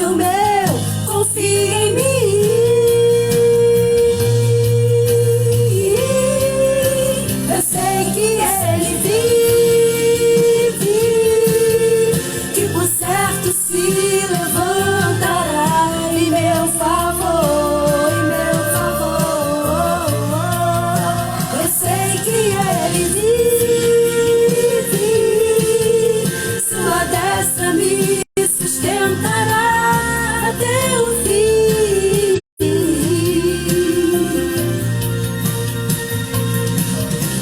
filho meu, confia em mim. Eu sei que ele vive, que por certo se levantará em meu favor, em meu favor. Eu sei que ele vive, sua destra me sustentará até o fim.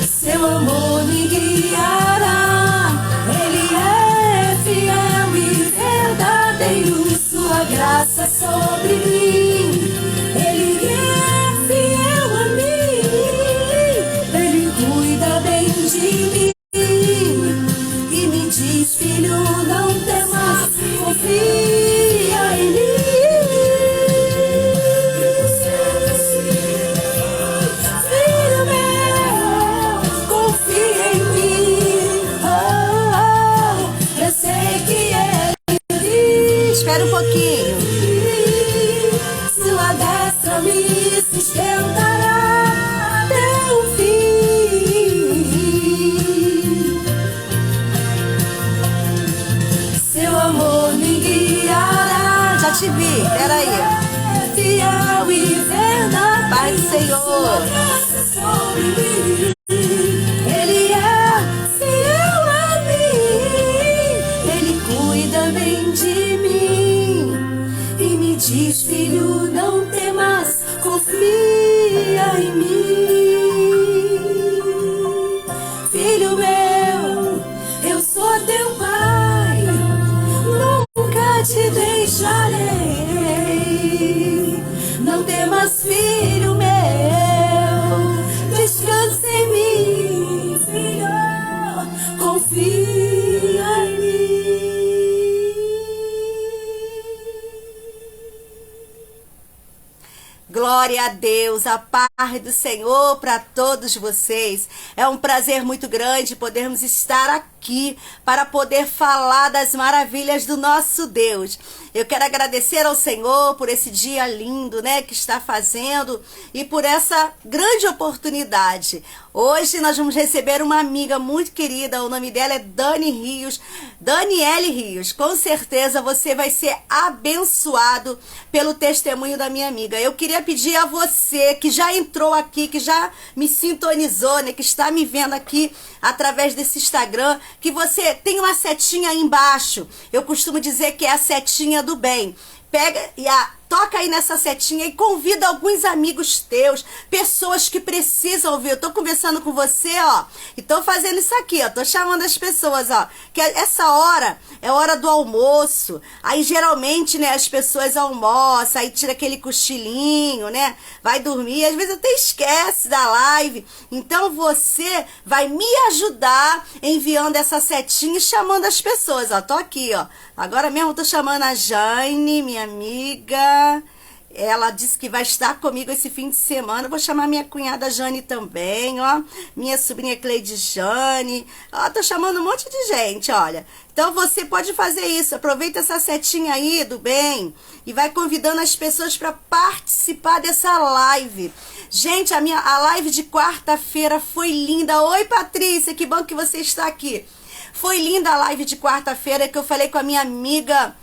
Seu amor me guiará, ele é fiel e verdadeiro, sua graça sobre mim. Ele é fiel a mim, ele cuida bem de mim e me diz, filho, não temas, confia em mim. Filho meu, confia em mim. Eu sei que ele espera um pouquinho. Sua destra me sustentará até o fim. Seu amor me guiará. Já te vi, peraí. Fiel e verdadeiro, Pai do Senhor. Ele é fiel a mim, ele cuida bem de mim e me diz, filho, não temas, confia em mim. Filho meu, eu sou teu pai, nunca te deixarei. Não temas, filho meu, descansa em mim, filho, confia em mim. Glória a Deus, a paz do Senhor para todos vocês. É um prazer muito grande podermos estar aqui para poder falar das maravilhas do nosso Deus. Eu quero agradecer ao Senhor por esse dia lindo, né, que está fazendo e por essa grande oportunidade. Hoje nós vamos receber uma amiga muito querida, o nome dela é Daniele Rios. Com certeza você vai ser abençoado pelo testemunho da minha amiga. Eu queria pedir a você que já entrou aqui, que já me sintonizou, né, que está me vendo aqui através desse Instagram, que você tem uma setinha aí embaixo. Eu costumo dizer que é a setinha do bem. Pega e toca aí nessa setinha e convida alguns amigos teus, pessoas que precisam ouvir. Eu tô conversando com você, ó, e tô fazendo isso aqui, ó, tô chamando as pessoas, ó, que essa hora é hora do almoço. Aí geralmente, né, as pessoas almoçam, aí tira aquele cochilinho, né, vai dormir, às vezes até esquece da live. Então você vai me ajudar enviando essa setinha e chamando as pessoas, ó, tô aqui, ó. Agora mesmo eu tô chamando a Jane, minha amiga. Ela disse que vai estar comigo esse fim de semana. Eu vou chamar minha cunhada Jane também, ó. Minha sobrinha Cleide Jane. Ó, tô chamando um monte de gente, olha. Então você pode fazer isso. Aproveita essa setinha aí do bem e vai convidando as pessoas para participar dessa live. Gente, a live de quarta-feira foi linda. Oi, Patrícia, que bom que você está aqui. Foi linda a live de quarta-feira que eu falei com a minha amiga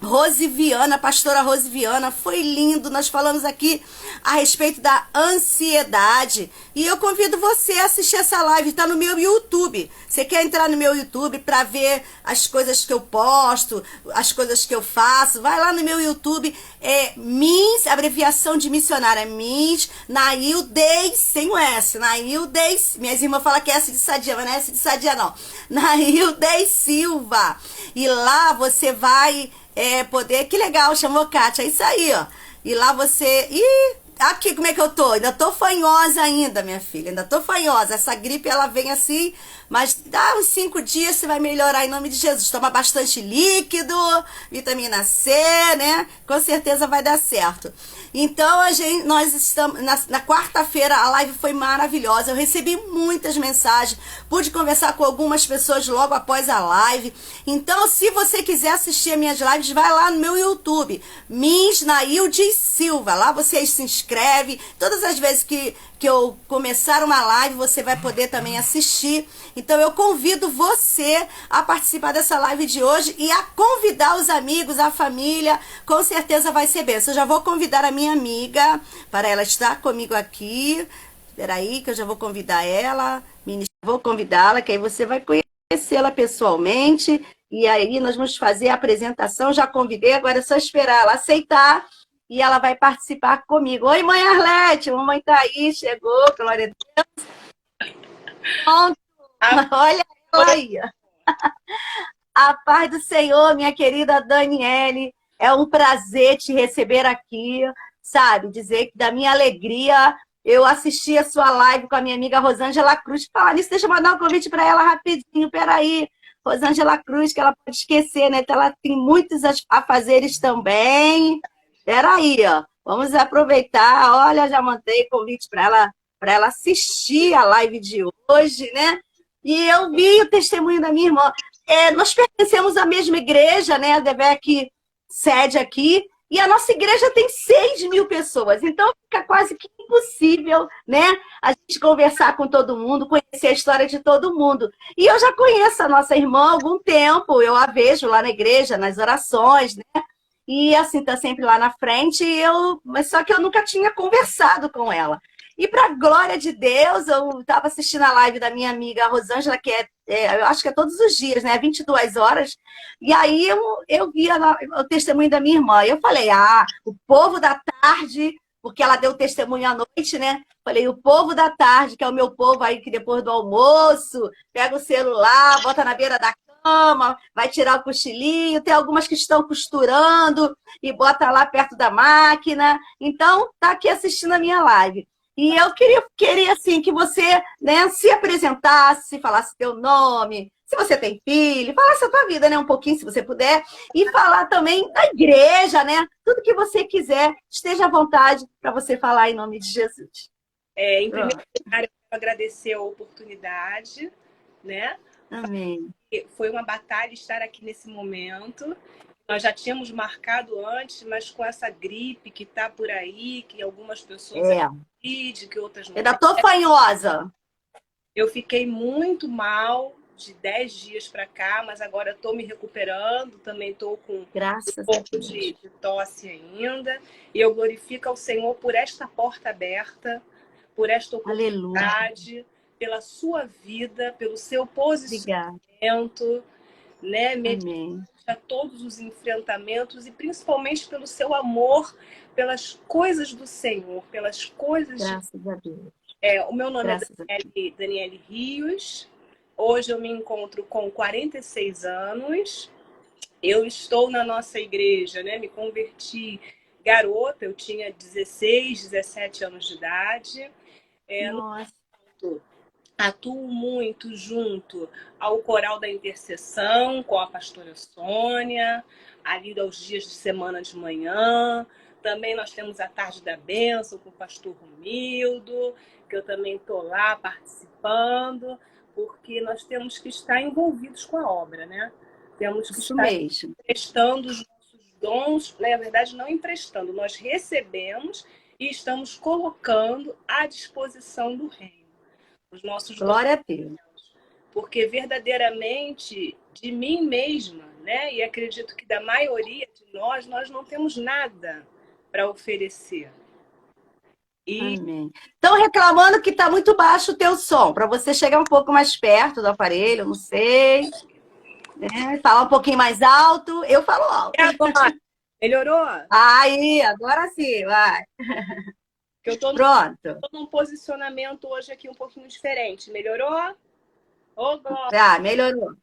Rosiviana, pastora Rosiviana. Foi lindo, nós falamos aqui a respeito da ansiedade e eu convido você a assistir essa live, tá no meu YouTube. Você quer entrar no meu YouTube para ver as coisas que eu posto, as coisas que eu faço, vai lá no meu YouTube, é Mins, abreviação de missionária, Mins Naildeis, sem o S, Naildeis, minhas irmãs falam que é S de sadia, mas não é S de sadia não, Naildeis Silva, e lá você vai poder, que legal, chamou Kátia, é isso aí, ó. E lá você, Aqui, como é que eu tô? Ainda tô fanhosa ainda, minha filha. Ainda tô fanhosa. Essa gripe, ela vem assim, mas dá uns 5 dias você vai melhorar em nome de Jesus. Toma bastante líquido, vitamina C, né? Com certeza vai dar certo. Então, nós estamos na quarta-feira, a live foi maravilhosa. Eu recebi muitas mensagens, pude conversar com algumas pessoas logo após a live. Então, se você quiser assistir as minhas lives, vai lá no meu YouTube, Miss Nailde Silva. Lá você se inscreve. Todas as vezes que eu começar uma live, você vai poder também assistir. Então, eu convido você a participar dessa live de hoje e a convidar os amigos, a família. Com certeza vai ser bênção. Eu já vou convidar a minha amiga para ela estar comigo aqui. Espera aí que eu já vou convidar ela. Vou convidá-la, que aí você vai conhecê-la pessoalmente. E aí nós vamos fazer a apresentação. Já convidei, agora é só esperar ela aceitar e ela vai participar comigo. Oi, mãe Arlete, mamãe tá aí, chegou, glória a Deus. Pronto. Olha ela aí. A paz do Senhor, minha querida Daniele. É um prazer te receber aqui, sabe? Dizer que da minha alegria, eu assisti a sua live com a minha amiga Rosângela Cruz. Falar nisso, deixa eu mandar um convite para ela rapidinho. Peraí, Rosângela Cruz, que ela pode esquecer, né? Então, ela tem muitos afazeres também. Peraí, ó. Vamos aproveitar. Olha, já mandei convite para ela assistir a live de hoje, né? E eu vi o testemunho da minha irmã. Nós pertencemos à mesma igreja, né? A DEVEC sede aqui, e a nossa igreja tem 6.000 pessoas, então fica quase que impossível, né? A gente conversar com todo mundo, conhecer a história de todo mundo. E eu já conheço a nossa irmã há algum tempo, eu a vejo lá na igreja, nas orações, né? E assim, tá sempre lá na frente, mas só que eu nunca tinha conversado com ela. E para glória de Deus, eu estava assistindo a live da minha amiga Rosângela, que eu acho que é todos os dias, né? 22 horas. E aí eu vi o testemunho da minha irmã. Eu falei, o povo da tarde, porque ela deu testemunho à noite, né? Falei, o povo da tarde, que é o meu povo aí, que depois do almoço, pega o celular, bota na beira da cama, vai tirar o cochilinho. Tem algumas que estão costurando e bota lá perto da máquina. Então, tá aqui assistindo a minha live. E eu queria assim, que você, né, se apresentasse, falasse teu nome, se você tem filho, falasse a tua vida, né, um pouquinho, se você puder, e falar também da igreja, né, tudo que você quiser, esteja à vontade para você falar em nome de Jesus. Em primeiro lugar, eu quero agradecer a oportunidade, né? Amém. Foi uma batalha estar aqui nesse momento. Nós já tínhamos marcado antes, mas com essa gripe que está por aí, que algumas pessoas acreditam, que outras não. Ainda tô fanhosa. Eu fiquei muito mal de 10 dias para cá, mas agora estou me recuperando. Também estou com um pouco de tosse ainda. E eu glorifico ao Senhor por esta porta aberta, por esta oportunidade, aleluia, pela sua vida, pelo seu posicionamento, né? Mediante a todos os enfrentamentos e principalmente pelo seu amor pelas coisas do Senhor, pelas coisas. Graças a Deus. O meu nome é Daniele Rios. Hoje eu me encontro com 46 anos. Eu estou na nossa igreja, né? Me converti garota, eu tinha 16, 17 anos de idade. Nossa. Atuo muito junto ao Coral da Intercessão, com a pastora Sônia, ali aos dias de semana de manhã. Também nós temos a Tarde da Bênção com o pastor Romildo, que eu também estou lá participando, porque nós temos que estar envolvidos com a obra, né? Temos que estar emprestando os nossos dons, na verdade não emprestando, nós recebemos e estamos colocando à disposição do reino. Os nossos glória a Deus. Porque verdadeiramente de mim mesma, né? E acredito que da maioria de nós não temos nada para oferecer. Amém. Estão reclamando que está muito baixo o teu som, para você chegar um pouco mais perto do aparelho, não sei. Falar um pouquinho mais alto. Eu falo alto. Melhorou? Aí, agora sim, vai. Que eu tô num posicionamento hoje aqui um pouquinho diferente. Melhorou? Melhorou.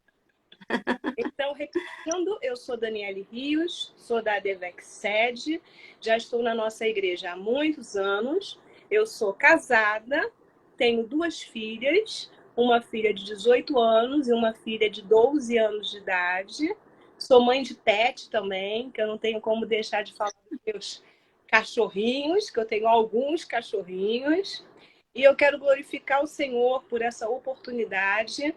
Então, repetindo, eu sou Daniele Rios, sou da ADVEC Sede, já estou na nossa igreja há muitos anos. Eu sou casada, tenho 2 filhas, uma filha de 18 anos e uma filha de 12 anos de idade. Sou mãe de pet também, que eu não tenho como deixar de falar dos meus cachorrinhos, que eu tenho alguns cachorrinhos. E eu quero glorificar o Senhor por essa oportunidade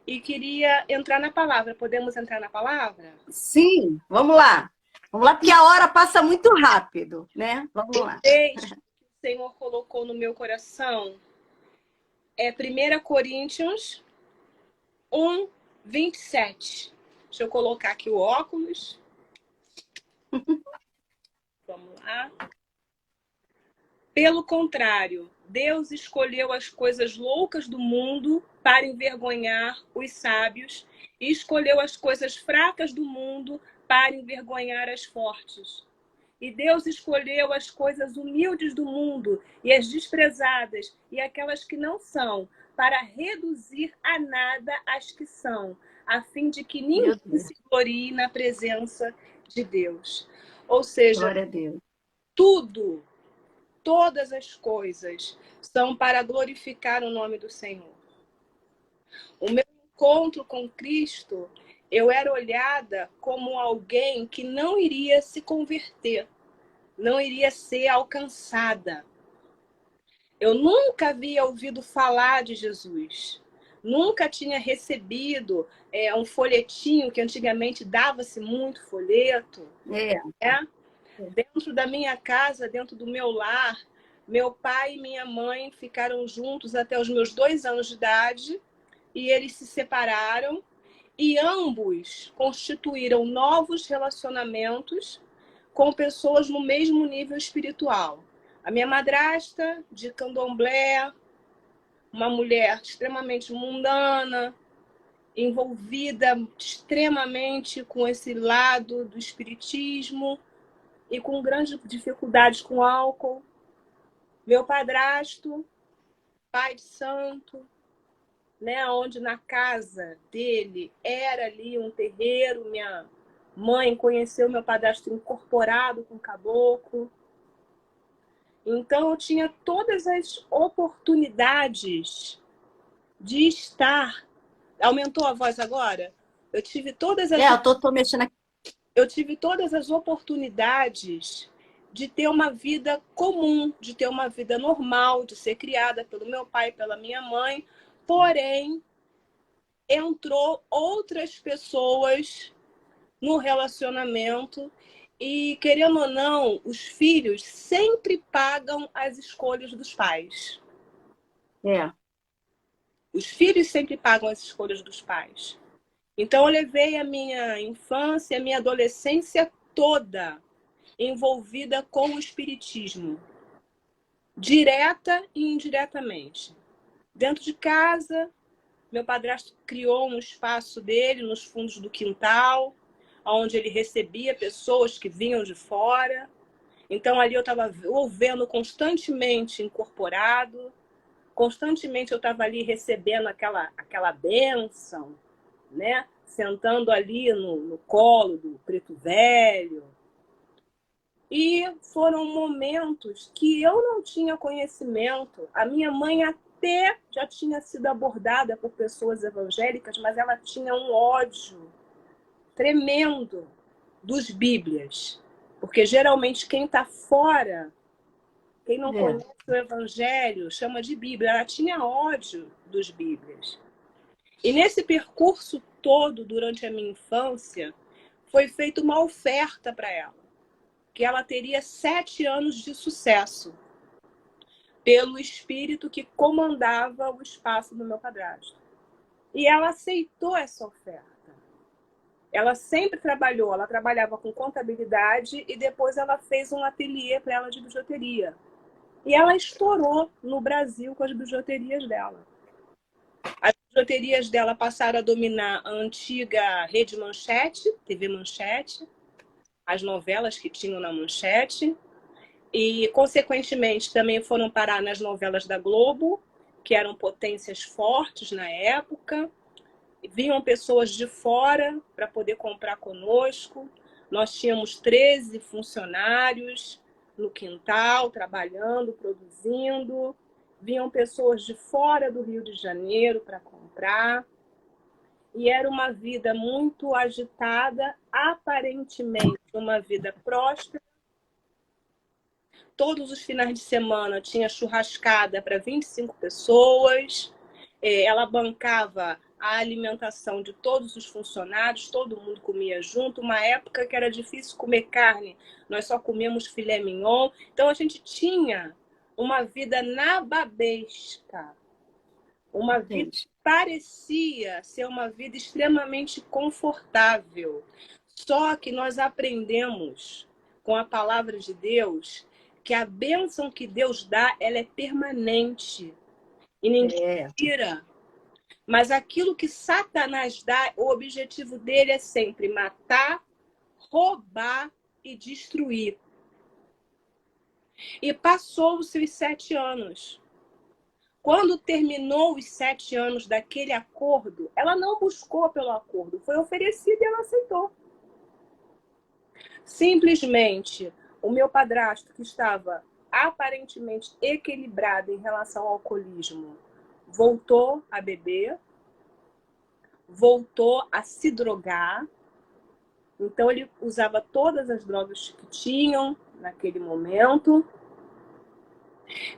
e queria entrar na palavra. Podemos entrar na palavra? Sim, vamos lá. Vamos lá, porque a hora passa muito rápido, né? Vamos O lá. texto que o Senhor colocou no meu coração é 1 Coríntios 1, 27. Deixa eu colocar aqui o óculos. Vamos lá. Pelo contrário, Deus escolheu as coisas loucas do mundo para envergonhar os sábios e escolheu as coisas fracas do mundo para envergonhar as fortes. E Deus escolheu as coisas humildes do mundo e as desprezadas e aquelas que não são, para reduzir a nada as que são, a fim de que ninguém se glorie na presença de Deus. Ou seja, Glória a Deus. tudo, todas as coisas são para glorificar o nome do Senhor. O meu encontro com Cristo, eu era olhada como alguém que não iria se converter, não iria ser alcançada. Eu nunca havia ouvido falar de Jesus. Nunca tinha recebido um folhetinho, que antigamente dava-se muito folheto. É. Dentro da minha casa, dentro do meu lar, meu pai e minha mãe ficaram juntos até os meus 2 anos de idade e eles se separaram e ambos constituíram novos relacionamentos com pessoas no mesmo nível espiritual. A minha madrasta, de candomblé, uma mulher extremamente mundana, envolvida extremamente com esse lado do espiritismo e com grandes dificuldades com álcool. Meu padrasto, pai de santo, né, onde na casa dele era ali um terreiro. Minha mãe conheceu meu padrasto incorporado com caboclo. Então eu tinha todas as oportunidades de estar. Aumentou a voz agora? Eu tive todas as eu tô mexendo aqui. eu tive todas as oportunidades de ter uma vida comum, de ter uma vida normal, de ser criada pelo meu pai e pela minha mãe. Porém, entrou outras pessoas no relacionamento e, querendo ou não, os filhos sempre pagam as escolhas dos pais. É. Os filhos sempre pagam as escolhas dos pais. Então, eu levei a minha infância, a minha adolescência toda envolvida com o espiritismo, direta e indiretamente. Dentro de casa, meu padrasto criou um espaço dele nos fundos do quintal, onde ele recebia pessoas que vinham de fora. Então, ali eu estava vendo constantemente incorporado, constantemente eu estava ali recebendo aquela bênção, né? Sentando ali no colo do preto velho. E foram momentos que eu não tinha conhecimento. A minha mãe até já tinha sido abordada por pessoas evangélicas, mas ela tinha um ódio tremendo dos Bíblias. Porque geralmente quem está fora, quem não conhece o Evangelho, chama de Bíblia. Ela tinha ódio dos Bíblias. E nesse percurso todo, durante a minha infância, foi feita uma oferta para ela, que ela teria 7 anos de sucesso, pelo espírito que comandava o espaço do meu padrasto. E ela aceitou essa oferta. Ela sempre trabalhou, ela trabalhava com contabilidade e depois ela fez um ateliê para ela de bijuteria. E ela estourou no Brasil com as bijuterias dela. As bijuterias dela passaram a dominar a antiga Rede Manchete, TV Manchete, as novelas que tinham na Manchete, e, consequentemente, também foram parar nas novelas da Globo, que eram potências fortes na época. Vinham pessoas de fora para poder comprar conosco. Nós tínhamos 13 funcionários no quintal, trabalhando, produzindo. Vinham pessoas de fora do Rio de Janeiro para comprar. E era uma vida muito agitada, aparentemente uma vida próspera. Todos os finais de semana tinha churrascada para 25 pessoas. Ela bancava a alimentação de todos os funcionários, todo mundo comia junto. Uma época que era difícil comer carne, nós só comíamos filé mignon. Então a gente tinha uma vida nababesca, uma vida que parecia ser uma vida extremamente confortável. Só que nós aprendemos com a palavra de Deus que a bênção que Deus dá, ela é permanente e ninguém tira. Mas aquilo que Satanás dá, o objetivo dele é sempre matar, roubar e destruir. E passou-se os 7 anos. Quando terminou os 7 anos daquele acordo, ela não buscou pelo acordo, foi oferecido e ela aceitou. Simplesmente, o meu padrasto, que estava aparentemente equilibrado em relação ao alcoolismo, voltou a beber, voltou a se drogar. Então, ele usava todas as drogas que tinham naquele momento.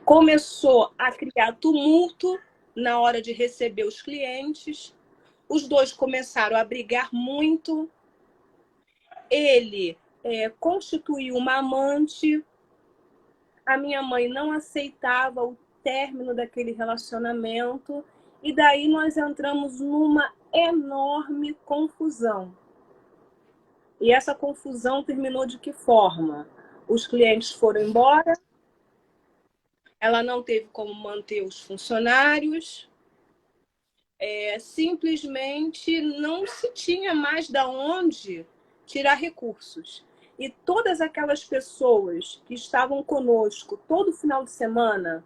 Começou a criar tumulto na hora de receber os clientes. Os dois começaram a brigar muito. Ele constituiu uma amante. A minha mãe não aceitava o término daquele relacionamento. E daí nós entramos numa enorme confusão. E essa confusão terminou de que forma? Os clientes foram embora, ela não teve como manter os funcionários, simplesmente não se tinha mais de onde tirar recursos. E todas aquelas pessoas que estavam conosco todo final de semana,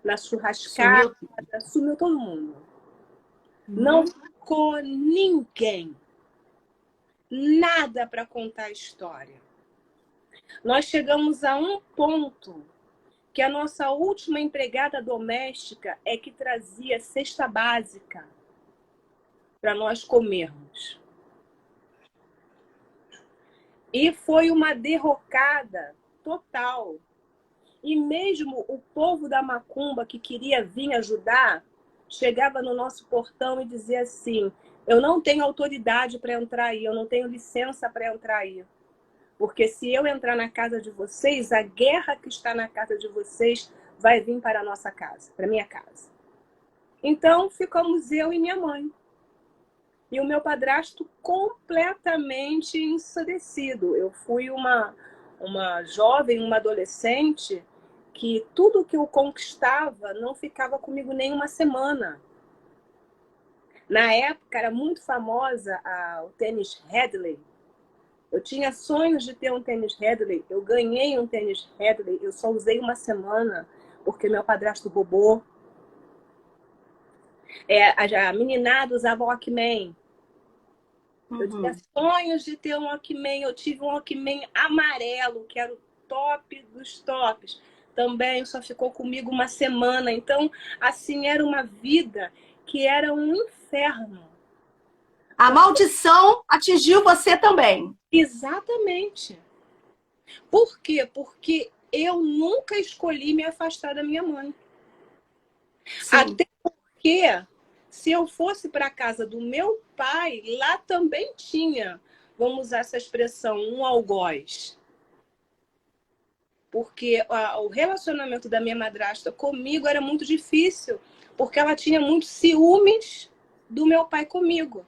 na churrascada, sumiu todo mundo. Não ficou ninguém. Nada para contar a história. Nós chegamos a um ponto que a nossa última empregada doméstica é que trazia cesta básica para nós comermos. E foi uma derrocada total. E mesmo o povo da macumba que queria vir ajudar, chegava no nosso portão e dizia assim: eu não tenho autoridade para entrar aí, eu não tenho licença para entrar aí. Porque se eu entrar na casa de vocês, a guerra que está na casa de vocês vai vir para a nossa casa, para a minha casa. Então, ficamos eu e minha mãe. E o meu padrasto completamente ensandecido. Eu fui uma jovem, uma adolescente, que tudo que eu conquistava não ficava comigo nem uma semana. Na época, era muito famosa o tênis Headley. Eu tinha sonhos de ter um tênis Headley. Eu ganhei um tênis Headley. Eu só usei uma semana, porque meu padrasto roubou. A meninada usava Walkman. Eu tinha sonhos de ter um Walkman. Eu tive um Walkman amarelo, que era o top dos tops. Também só ficou comigo uma semana. Então, assim, era uma vida que era um inferno. A maldição atingiu você também. Exatamente. Por quê? Porque eu nunca escolhi me afastar da minha mãe. Sim. Até porque, se eu fosse para a casa do meu pai, lá também tinha, vamos usar essa expressão, um algoz. Porque o relacionamento da minha madrasta comigo era muito difícil, porque ela tinha muitos ciúmes do meu pai comigo.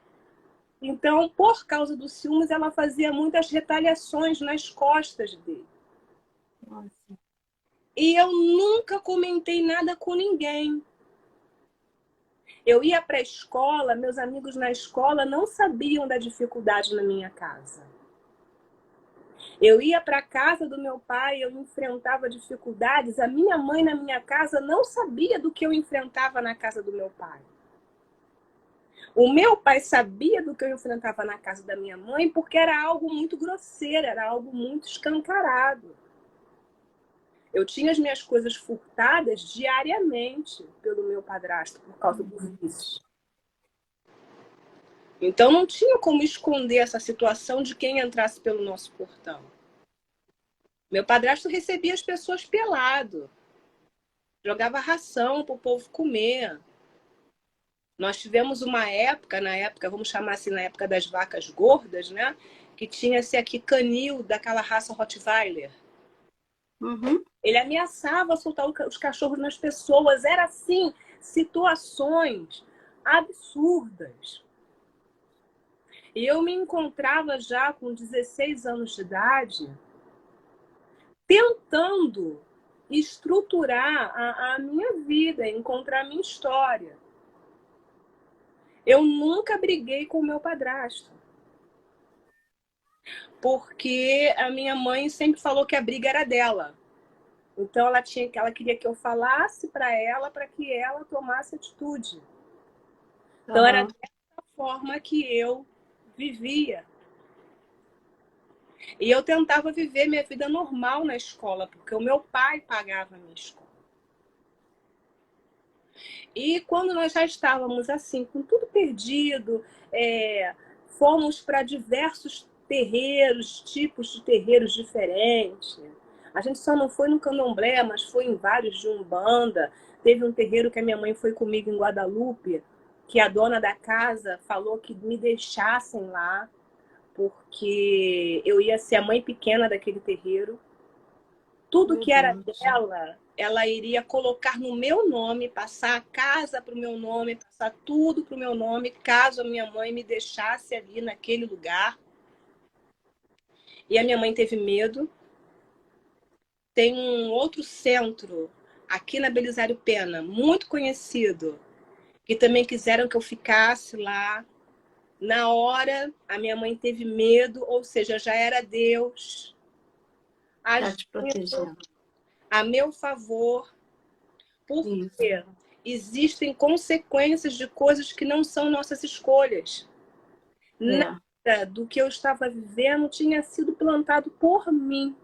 Então, por causa dos ciúmes, ela fazia muitas retaliações nas costas dele. Nossa. E eu nunca comentei nada com ninguém. Eu ia para a escola, meus amigos na escola não sabiam da dificuldade na minha casa. Eu ia para a casa do meu pai, eu enfrentava dificuldades. A minha mãe na minha casa não sabia do que eu enfrentava na casa do meu pai. O meu pai sabia do que eu enfrentava na casa da minha mãe porque era algo muito grosseiro, era algo muito escancarado. Eu tinha as minhas coisas furtadas diariamente pelo meu padrasto por causa do vício. Então não tinha como esconder essa situação de quem entrasse pelo nosso portão. Meu padrasto recebia as pessoas pelado, jogava ração para o povo comer. Nós tivemos uma época, vamos chamar assim, na época das vacas gordas, né? Que tinha-se aqui canil daquela raça Rottweiler. Uhum. Ele ameaçava soltar os cachorros nas pessoas. Era assim, situações absurdas. E eu me encontrava já com 16 anos de idade tentando estruturar a minha vida, encontrar a minha história. Eu nunca briguei com o meu padrasto, porque a minha mãe sempre falou que a briga era dela. Então ela queria que eu falasse para que ela tomasse atitude. Então era dessa forma que eu vivia. E eu tentava viver minha vida normal na escola, porque o meu pai pagava a minha escola. E quando nós já estávamos assim, com tudo perdido, fomos para diversos terreiros, tipos de terreiros diferentes. A gente só não foi no candomblé, mas foi em vários de Umbanda. Teve um terreiro que a minha mãe foi comigo em Guadalupe, que a dona da casa falou que me deixassem lá, porque eu ia ser a mãe pequena daquele terreiro. Tudo que era dela, ela iria colocar no meu nome, passar a casa para o meu nome, passar tudo para o meu nome, caso a minha mãe me deixasse ali naquele lugar. E a minha mãe teve medo. Tem um outro centro aqui na Belisário Pena, muito conhecido, que também quiseram que eu ficasse lá. Na hora, a minha mãe teve medo, ou seja, já era Deus agindo a meu favor, porque existem consequências de coisas que não são nossas escolhas. Nada do que eu estava vivendo tinha sido plantado por mim.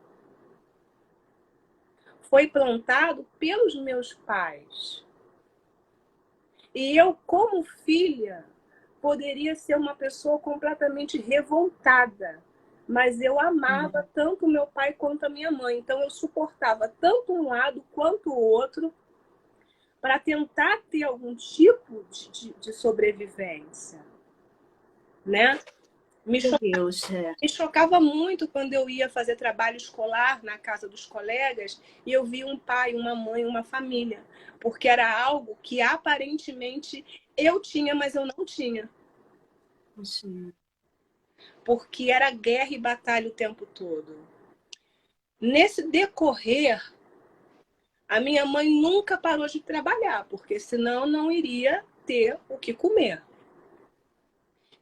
Foi plantado pelos meus pais. E eu, como filha, poderia ser uma pessoa completamente revoltada. Mas eu amava tanto meu pai quanto a minha mãe. Então eu suportava tanto um lado quanto o outro para tentar ter algum tipo de sobrevivência. Né? Me chocava muito quando eu ia fazer trabalho escolar na casa dos colegas e eu via um pai, uma mãe, uma família. Porque era algo que aparentemente eu tinha, mas eu não tinha. Sim. Porque era guerra e batalha o tempo todo. Nesse decorrer, a minha mãe nunca parou de trabalhar, porque senão não iria ter o que comer.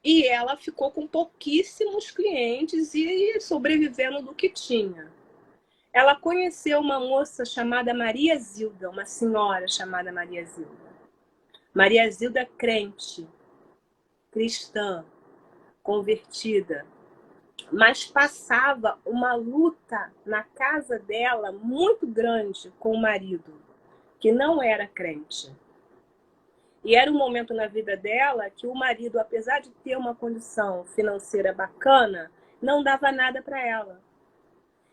E ela ficou com pouquíssimos clientes e sobrevivendo do que tinha. Ela conheceu uma moça chamada Maria Zilda, uma senhora chamada Maria Zilda. Maria Zilda crente, cristã, convertida, mas passava uma luta na casa dela muito grande com o marido, que não era crente. E era um momento na vida dela que o marido, apesar de ter uma condição financeira bacana, não dava nada para ela.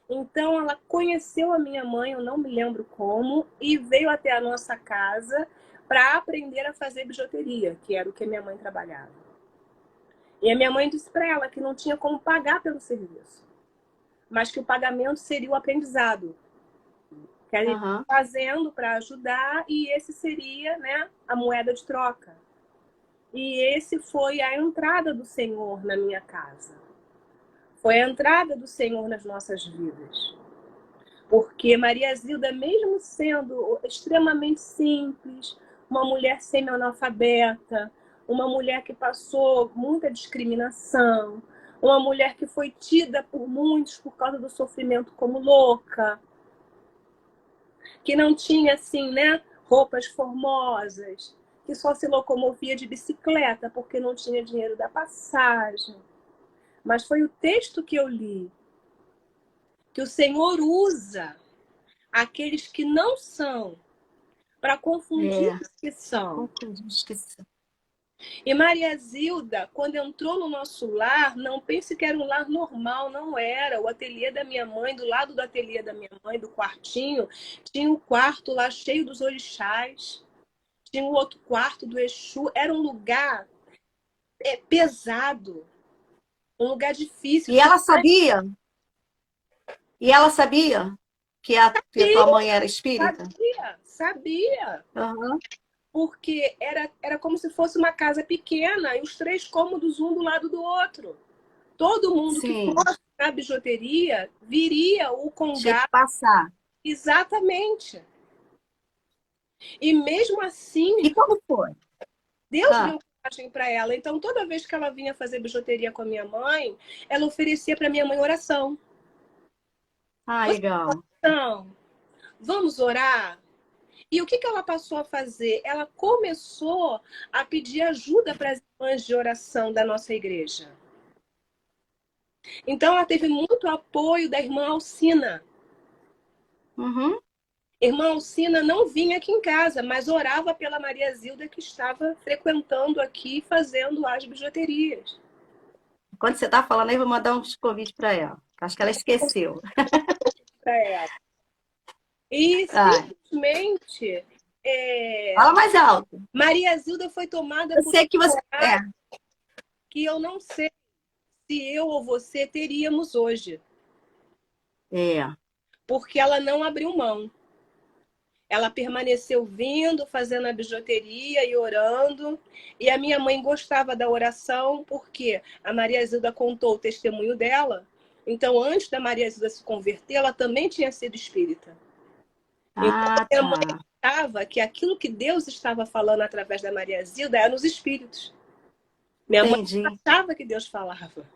Então ela conheceu a minha mãe, eu não me lembro como, e veio até a nossa casa para aprender a fazer bijuteria, que era o que a minha mãe trabalhava. E a minha mãe disse para ela que não tinha como pagar pelo serviço, mas que o pagamento seria o aprendizado. Que a gente está fazendo para ajudar e esse seria, né, a moeda de troca. E esse foi a entrada do Senhor na minha casa. Foi a entrada do Senhor nas nossas vidas. Porque Maria Zilda, mesmo sendo extremamente simples, uma mulher semi-analfabeta, uma mulher que passou muita discriminação, uma mulher que foi tida por muitos por causa do sofrimento como louca, que não tinha, assim, né, roupas formosas, que só se locomovia de bicicleta porque não tinha dinheiro da passagem. Mas foi o texto que eu li, que o Senhor usa aqueles que não são para confundir É, os que são. confundi, esqueci. E Maria Zilda, quando entrou no nosso lar, não pense que era um lar normal, não era. O ateliê da minha mãe, do lado do ateliê da minha mãe, do quartinho, tinha um quarto lá cheio dos orixás, tinha um outro quarto do Exu. Era um lugar pesado, um lugar difícil. E ela sabia? E ela sabia que a tua mãe era espírita? Sabia. Aham, Porque era como se fosse uma casa pequena e os 3 cômodos um do lado do outro. Todo mundo que sim. fosse na bijuteria viria o Tinha que congado passar. exatamente. E mesmo E assim, como foi? Deus Ah, deu coragem para ela. Então, toda vez que ela vinha fazer bijuteria com a minha mãe, ela oferecia para minha mãe oração. legal. Então, vamos orar? E o que ela passou a fazer? Ela começou a pedir ajuda para as irmãs de oração da nossa igreja. Então, ela teve muito apoio da irmã Alcina. Uhum. Irmã Alcina não vinha aqui em casa, mas orava pela Maria Zilda, que estava frequentando aqui, fazendo as bijuterias. Quando você tá falando aí, eu vou mandar uns convites para ela. Acho que ela esqueceu. Para ela. E Ah, simplesmente fala mais alto. Maria Zilda foi tomada Eu por sei que você. É, que eu não sei se eu ou você teríamos hoje, é. porque ela não abriu mão. Ela permaneceu vindo, fazendo a bijuteria e orando. E a minha mãe gostava da oração, porque a Maria Zilda contou o testemunho dela. Então, antes da Maria Zilda se converter, ela também tinha sido espírita. Então, Ah, minha mãe tá. achava que aquilo que Deus estava falando através da Maria Zilda era nos espíritos. Minha mãe Entendi. achava que Deus falava.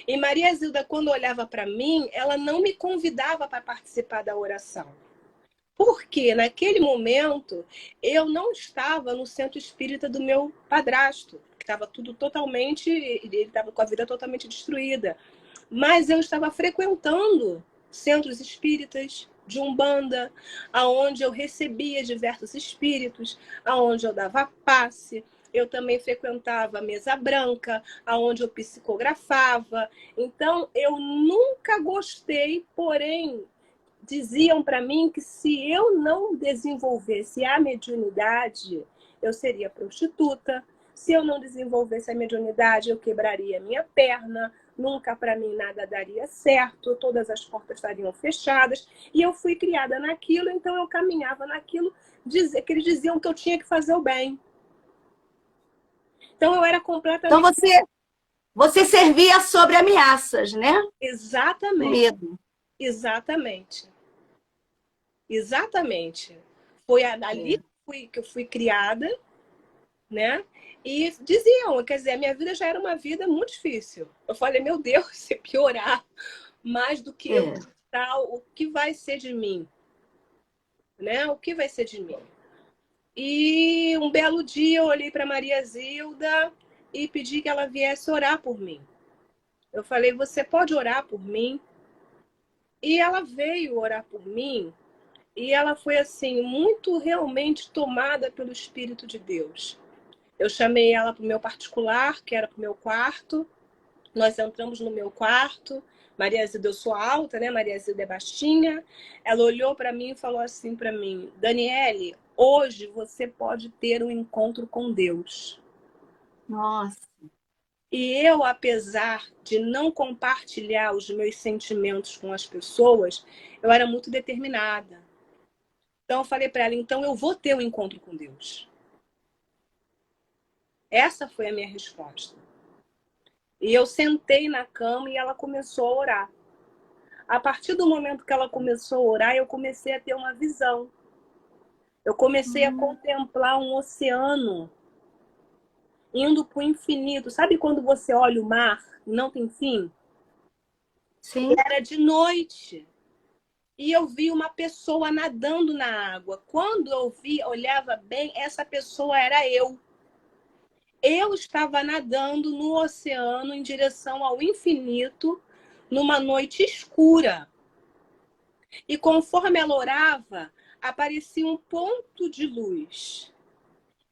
E Maria Zilda, quando olhava para mim, ela não me convidava para participar da oração. Porque naquele momento eu não estava no centro espírita do meu padrasto, que estava tudo totalmente, ele estava com a vida totalmente destruída. Mas eu estava frequentando centros espíritas de Umbanda, aonde eu recebia diversos espíritos, aonde eu dava passe. Eu também frequentava a mesa branca, aonde eu psicografava. Então, eu nunca gostei, porém, diziam para mim que se eu não desenvolvesse a mediunidade, eu seria prostituta. Se eu não desenvolvesse a mediunidade, eu quebraria minha perna. Nunca para mim nada daria certo, todas as portas estariam fechadas. E eu fui criada naquilo, então eu caminhava naquilo, que eles diziam que eu tinha que fazer o bem. Então eu era Então completamente. você servia sobre ameaças, né? Exatamente, Medo. exatamente. Exatamente. Foi ali É. que eu fui criada, né? E diziam, quer dizer, a minha vida já era uma vida muito difícil. Eu falei, meu Deus, se piorar mais do que eu, É. tal, o que vai ser de mim? Né? O que vai ser de mim? E um belo dia eu olhei para Maria Zilda e pedi que ela viesse orar por mim. Eu falei, você pode orar por mim? E ela veio orar por mim. E ela foi assim, muito realmente tomada pelo Espírito de Deus. Eu chamei ela para o meu particular, que era para o meu quarto. Nós entramos no meu quarto. Maria Zilda, eu sou alta, né? Maria Zilda é baixinha. Ela olhou para mim e falou assim para mim: Daniele, hoje você pode ter um encontro com Deus. Nossa. E eu, apesar de não compartilhar os meus sentimentos com as pessoas, eu era muito determinada. Então eu falei para ela, então eu vou ter um encontro com Deus. Essa foi a minha resposta. E eu sentei na cama e ela começou a orar. A partir do momento que ela começou a orar, eu comecei a ter uma visão. Eu comecei a contemplar um oceano indo para o infinito. Sabe quando você olha o mar e não tem fim? Sim. Era de noite. e eu vi uma pessoa nadando na água. Quando eu vi, olhava bem, essa pessoa era eu. Eu estava nadando no oceano em direção ao infinito, numa noite escura. E conforme ela orava, aparecia um ponto de luz.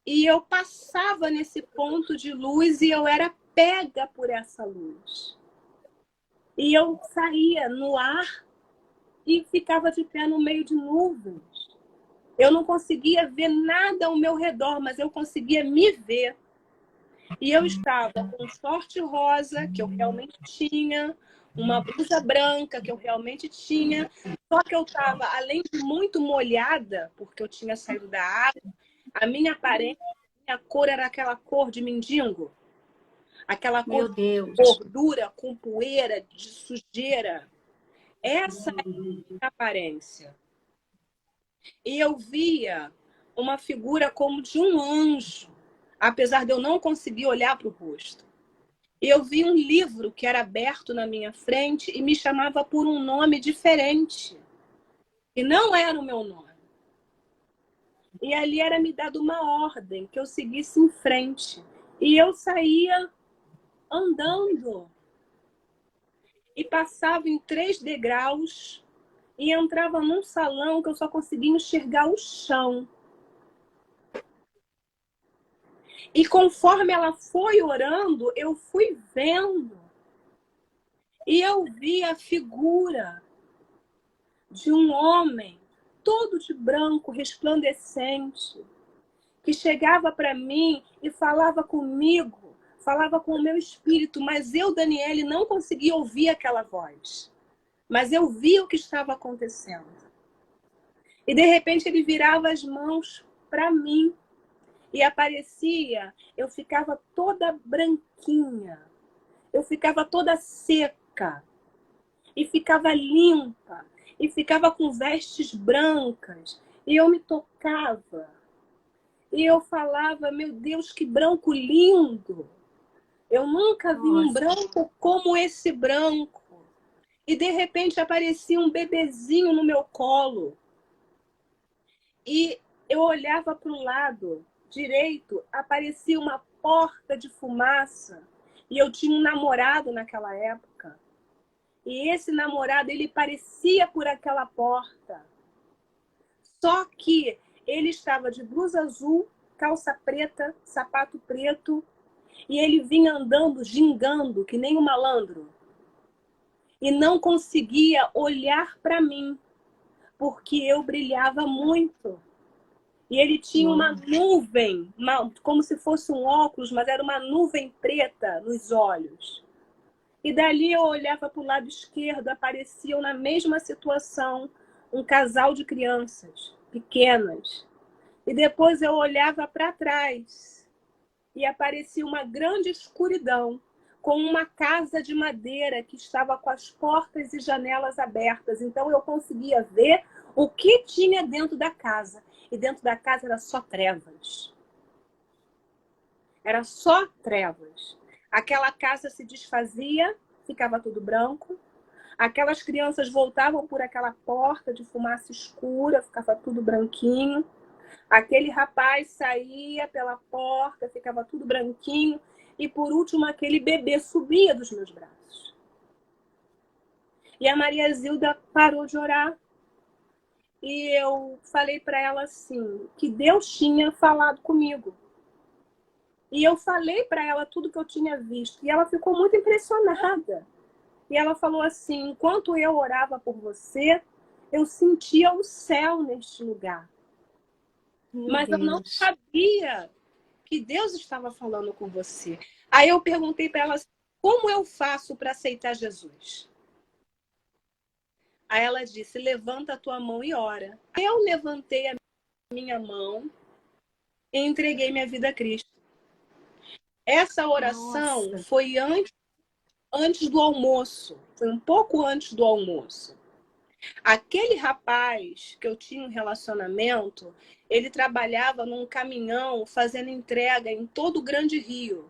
E eu passava nesse ponto de luz e eu era pega por essa luz. E eu saía no ar e ficava de pé no meio de nuvens. Eu não conseguia ver nada ao meu redor, mas eu conseguia me ver. E eu estava com um short rosa, que eu realmente tinha, uma blusa branca, que eu realmente tinha. Só que eu estava, além de muito molhada, porque eu tinha saído da água, a minha aparência, a minha cor era aquela cor de mendigo. Aquela cor Meu de Deus. gordura com poeira, de sujeira. Essa é a minha aparência. E eu via uma figura como de um anjo, apesar de eu não conseguir olhar para o rosto. E eu vi um livro que era aberto na minha frente e me chamava por um nome diferente. E não era o meu nome. E ali era me dado uma ordem que eu seguisse em frente. E eu saía andando. E passava em 3 degraus e entrava num salão que eu só conseguia enxergar o chão. E conforme ela foi orando, eu fui vendo. E eu vi a figura de um homem, todo de branco, resplandecente, que chegava para mim e falava comigo, falava com o meu espírito, mas eu, Daniele, não conseguia ouvir aquela voz. Mas eu vi o que estava acontecendo. E de repente ele virava as mãos para mim e aparecia, eu ficava toda branquinha, eu ficava toda seca e ficava limpa e ficava com vestes brancas e eu me tocava e eu falava, meu Deus, que branco lindo! Eu nunca vi um branco como esse branco. E de repente aparecia um bebezinho no meu colo. E eu olhava para o lado direito, aparecia uma porta de fumaça. E eu tinha um namorado naquela época. E esse namorado, ele aparecia por aquela porta. Só que ele estava de blusa azul, calça preta, sapato preto. E ele vinha andando, gingando, que nem um malandro. E não conseguia olhar para mim, porque eu brilhava muito. E ele tinha uma nuvem, como se fosse um óculos, mas era uma nuvem preta nos olhos. E dali eu olhava para o lado esquerdo, apareciam na mesma situação um casal de crianças pequenas. E depois eu olhava para trás e aparecia uma grande escuridão, com uma casa de madeira que estava com as portas e janelas abertas. Então eu conseguia ver o que tinha dentro da casa. E dentro da casa era só trevas. Era só trevas. Aquela casa se desfazia, ficava tudo branco. Aquelas crianças voltavam por aquela porta de fumaça escura, ficava tudo branquinho. Aquele rapaz saía pela porta, ficava tudo branquinho. E por último, aquele bebê subia dos meus braços. E a Maria Zilda parou de orar. E eu falei para ela assim, que Deus tinha falado comigo. E eu falei para ela tudo que eu tinha visto. E ela ficou muito impressionada. E ela falou assim, enquanto eu orava por você, eu sentia o céu neste lugar. Mas eu não sabia que Deus estava falando com você. Aí eu perguntei para ela, como eu faço para aceitar Jesus? Aí ela disse, levanta a tua mão e ora. Eu levantei a minha mão e entreguei minha vida a Cristo. Essa oração foi antes do almoço. Foi um pouco antes do almoço. Aquele rapaz que eu tinha um relacionamento, ele trabalhava num caminhão fazendo entrega em todo o Grande Rio.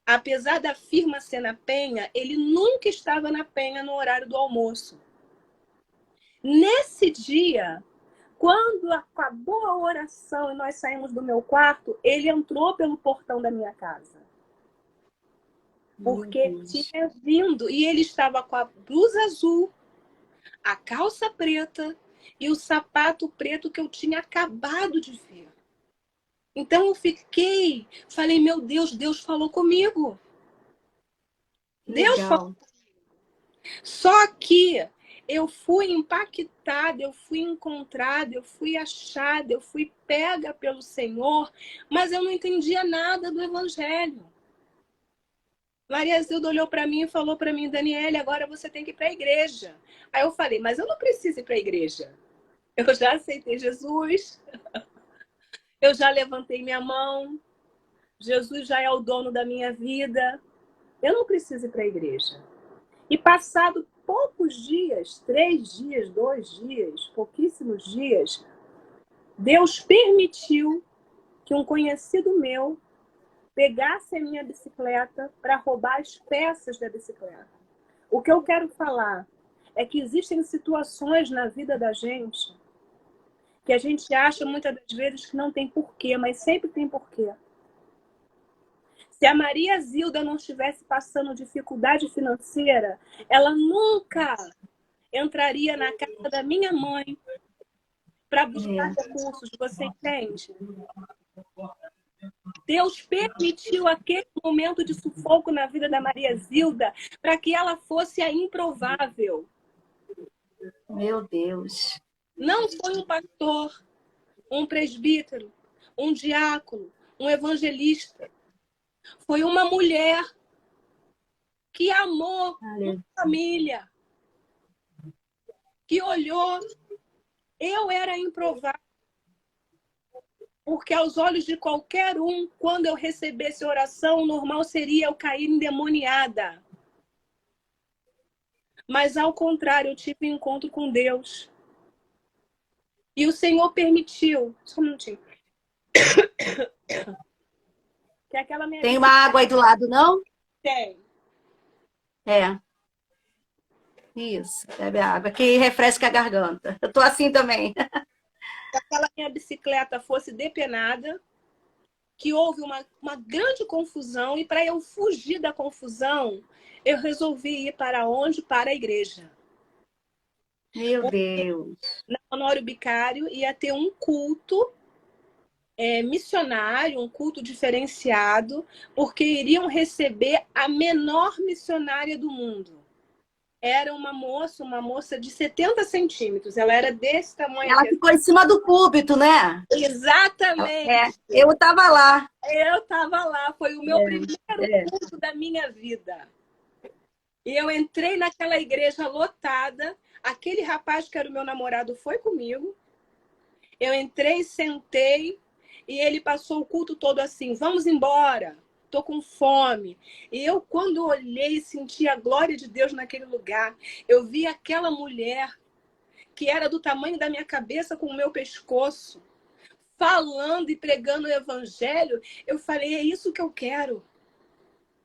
Apesar da firma ser na Penha, ele nunca estava na Penha no horário do almoço. Nesse dia, quando acabou a oração e nós saímos do meu quarto, ele entrou pelo portão da minha casa. Porque ele tinha vindo e ele estava com a blusa azul, a calça preta e o sapato preto que eu tinha acabado de ver. Então eu falei, meu Deus, Deus falou comigo. Deus falou. Só que eu fui impactada, eu fui encontrada, eu fui achada, eu fui pega pelo Senhor, mas eu não entendia nada do Evangelho. Maria Zilda olhou para mim e falou para mim, Daniele, agora você tem que ir para a igreja. Aí eu falei, mas eu não preciso ir para a igreja. Eu já aceitei Jesus, eu já levantei minha mão, Jesus já é o dono da minha vida, eu não preciso ir para a igreja. E passado poucos dias, 3 dias, 2 dias, pouquíssimos dias, Deus permitiu que um conhecido meu pegasse a minha bicicleta para roubar as peças da bicicleta. O que eu quero falar é que existem situações na vida da gente que a gente acha muitas das vezes que não tem porquê, mas sempre tem porquê. Se a Maria Zilda não estivesse passando dificuldade financeira, ela nunca entraria na casa da minha mãe para buscar recursos, você entende? Deus permitiu aquele momento de sufoco na vida da Maria Zilda para que ela fosse a improvável. Meu Deus. Não foi um pastor, um presbítero, um diácono, um evangelista. Foi uma mulher que amou a família, que olhou. Eu era improvável. Porque aos olhos de qualquer um, quando eu recebesse oração, o normal seria eu cair endemoniada. Mas ao contrário, eu tive um encontro com Deus. E o Senhor permitiu. Só um minutinho. Que aquela minha Tem uma água aí do lado, não? Tem. É. Isso, bebe água, que refresca a garganta. Eu tô assim também. Que aquela minha bicicleta fosse depenada, que houve uma grande confusão, e para eu fugir da confusão, eu resolvi ir para onde? Para a igreja. Meu Deus. Na Honório Bicário ia ter um culto missionário, um culto diferenciado, porque iriam receber a menor missionária do mundo. Era uma moça de 70 centímetros. Ela era desse tamanho. Ela ficou em cima do púlpito, né? Exatamente. Eu estava lá. Eu estava lá. Foi o meu primeiro culto da minha vida. E eu entrei naquela igreja lotada. Aquele rapaz que era o meu namorado foi comigo. Eu entrei, sentei. E ele passou o culto todo assim, vamos embora, tô com fome. E eu, quando olhei e senti a glória de Deus naquele lugar, eu vi aquela mulher que era do tamanho da minha cabeça com o meu pescoço, falando e pregando o evangelho. Eu falei, é isso que eu quero.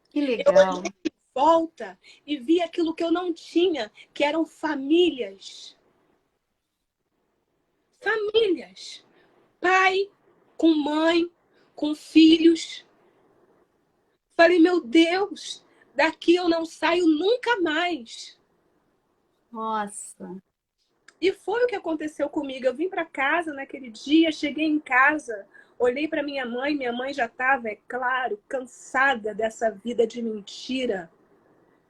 Que legal. Eu olhei de volta e vi aquilo que eu não tinha, que eram famílias. Famílias. Pai com mãe, com filhos. Falei, meu Deus, daqui eu não saio nunca mais. Nossa. E foi o que aconteceu comigo. Eu vim para casa naquele dia, cheguei em casa, olhei para minha mãe já estava, é claro, cansada dessa vida de mentira.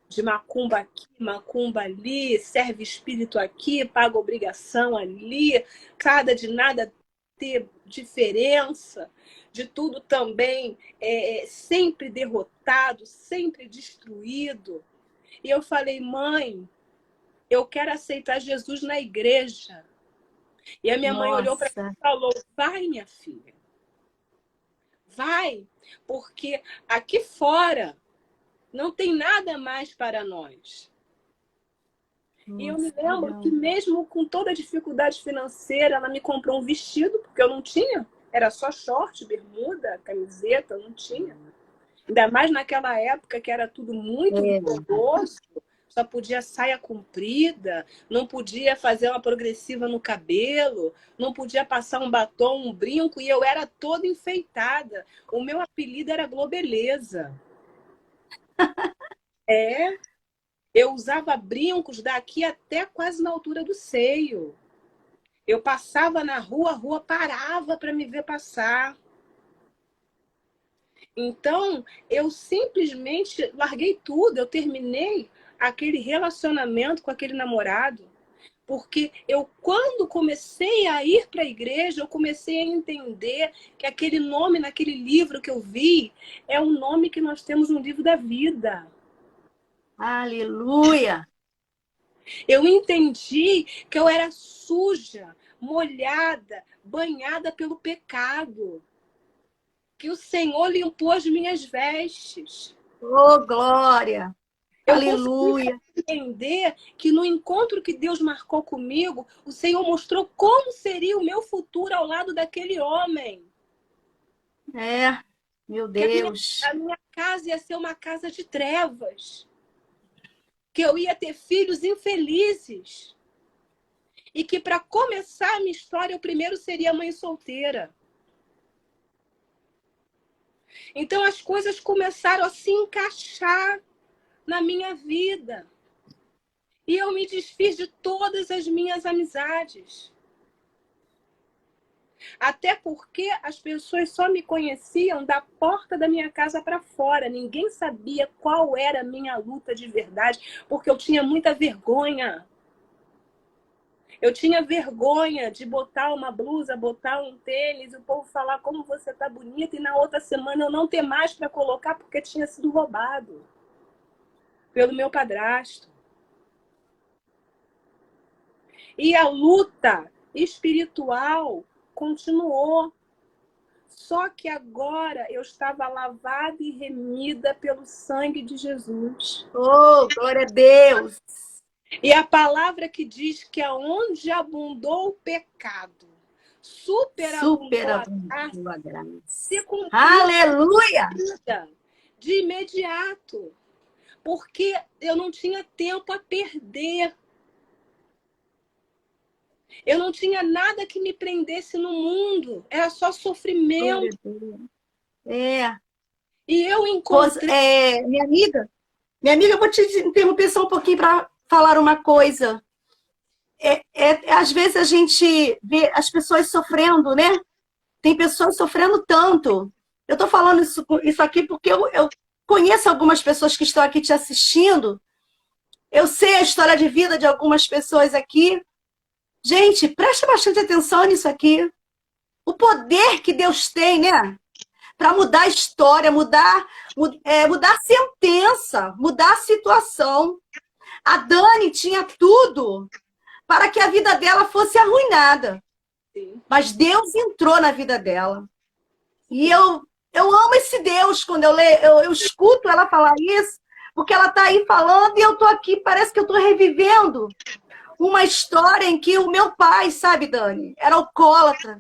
De macumba aqui, macumba ali, serve espírito aqui, paga obrigação ali, cada de nada ter diferença, de tudo também sempre derrotado, sempre destruído. E eu falei, mãe, eu quero aceitar Jesus na igreja. E a minha mãe olhou para mim e falou, vai, minha filha, vai, porque aqui fora não tem nada mais para nós. E eu me lembro que mesmo com toda a dificuldade financeira, ela me comprou um vestido, porque eu não tinha. Era só short, bermuda, camiseta, não tinha. Ainda mais naquela época que era tudo muito rigoroso. só podia saia comprida, não podia fazer uma progressiva no cabelo, não podia passar um batom, um brinco, e eu era toda enfeitada. O meu apelido era Globeleza. Eu usava brincos daqui até quase na altura do seio. Eu passava na rua, a rua parava para me ver passar. Então, eu simplesmente larguei tudo. Eu terminei aquele relacionamento com aquele namorado, porque eu, quando comecei a ir para a igreja, eu comecei a entender que aquele nome naquele livro que eu vi é um nome que nós temos no livro da vida. Aleluia! Eu entendi que eu era suja, molhada, banhada pelo pecado, que o Senhor limpou as minhas vestes. Oh, glória! Eu consegui Aleluia! entender que no encontro que Deus marcou comigo, o Senhor mostrou como seria o meu futuro ao lado daquele homem. É, meu Que Deus! a minha casa ia ser uma casa de trevas. Que eu ia ter filhos infelizes. E que para começar a minha história, eu primeiro seria mãe solteira. Então as coisas começaram a se encaixar na minha vida. E eu me desfiz de todas as minhas amizades. Até porque as pessoas só me conheciam da porta da minha casa para fora. Ninguém sabia qual era a minha luta de verdade, porque eu tinha muita vergonha. Eu tinha vergonha de botar uma blusa, botar um tênis, o povo falar como você tá bonita, e na outra semana eu não ter mais para colocar porque tinha sido roubado pelo meu padrasto. E a luta espiritual continuou. Só que agora eu estava lavada e remida pelo sangue de Jesus. Oh, glória a Deus! E a palavra que diz que aonde abundou o pecado, superabundou Superabundou a a graça. se cumpriu Aleluia! de imediato. Porque eu não tinha tempo a perder. Eu não tinha nada que me prendesse no mundo. Era só Glória sofrimento. a Deus. É. E eu encontrei... Minha amiga, eu vou te interromper só um pouquinho para falar uma coisa. Às vezes a gente vê as pessoas sofrendo, né? Tem pessoas sofrendo tanto. Eu estou falando isso aqui porque eu conheço algumas pessoas que estão aqui te assistindo. Eu sei a história de vida de algumas pessoas aqui. Gente, preste bastante atenção nisso aqui. O poder que Deus tem, né? Para mudar a história, mudar a sentença, mudar a situação. A Dani tinha tudo para que a vida dela fosse arruinada. Sim. Mas Deus entrou na vida dela. E eu amo esse Deus quando eu escuto ela falar isso, porque ela está aí falando e eu estou aqui, parece que eu estou revivendo uma história em que o meu pai, sabe, Dani, era alcoólatra,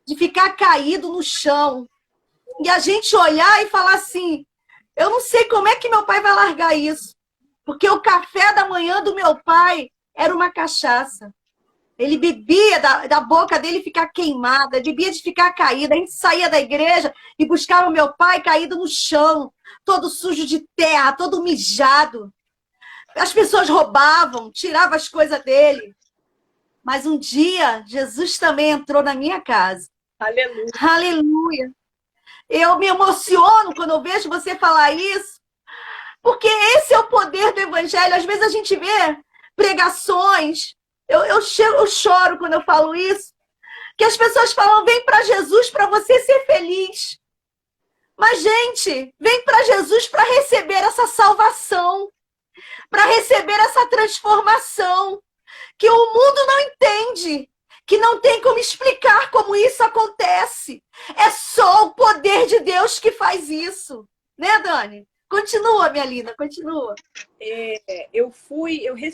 de ficar caído no chão. E a gente olhar e falar assim, eu não sei como é que meu pai vai largar isso. Porque o café da manhã do meu pai era uma cachaça. Ele bebia da boca dele ficar queimada, bebia de ficar caída. A gente saía da igreja e buscava o meu pai caído no chão, todo sujo de terra, todo mijado. As pessoas roubavam, tiravam as coisas dele. Mas um dia, Jesus também entrou na minha casa. Aleluia. Aleluia. Eu me emociono quando eu vejo você falar isso, porque esse é o poder do evangelho. Às vezes a gente vê pregações, eu choro quando eu falo isso, que as pessoas falam, vem para Jesus para você ser feliz. Mas, gente, vem para Jesus para receber essa salvação, para receber essa transformação, que o mundo não entende, que não tem como explicar como isso acontece. É só o poder de Deus que faz isso. Né, Dani? Continua, minha linda, continua.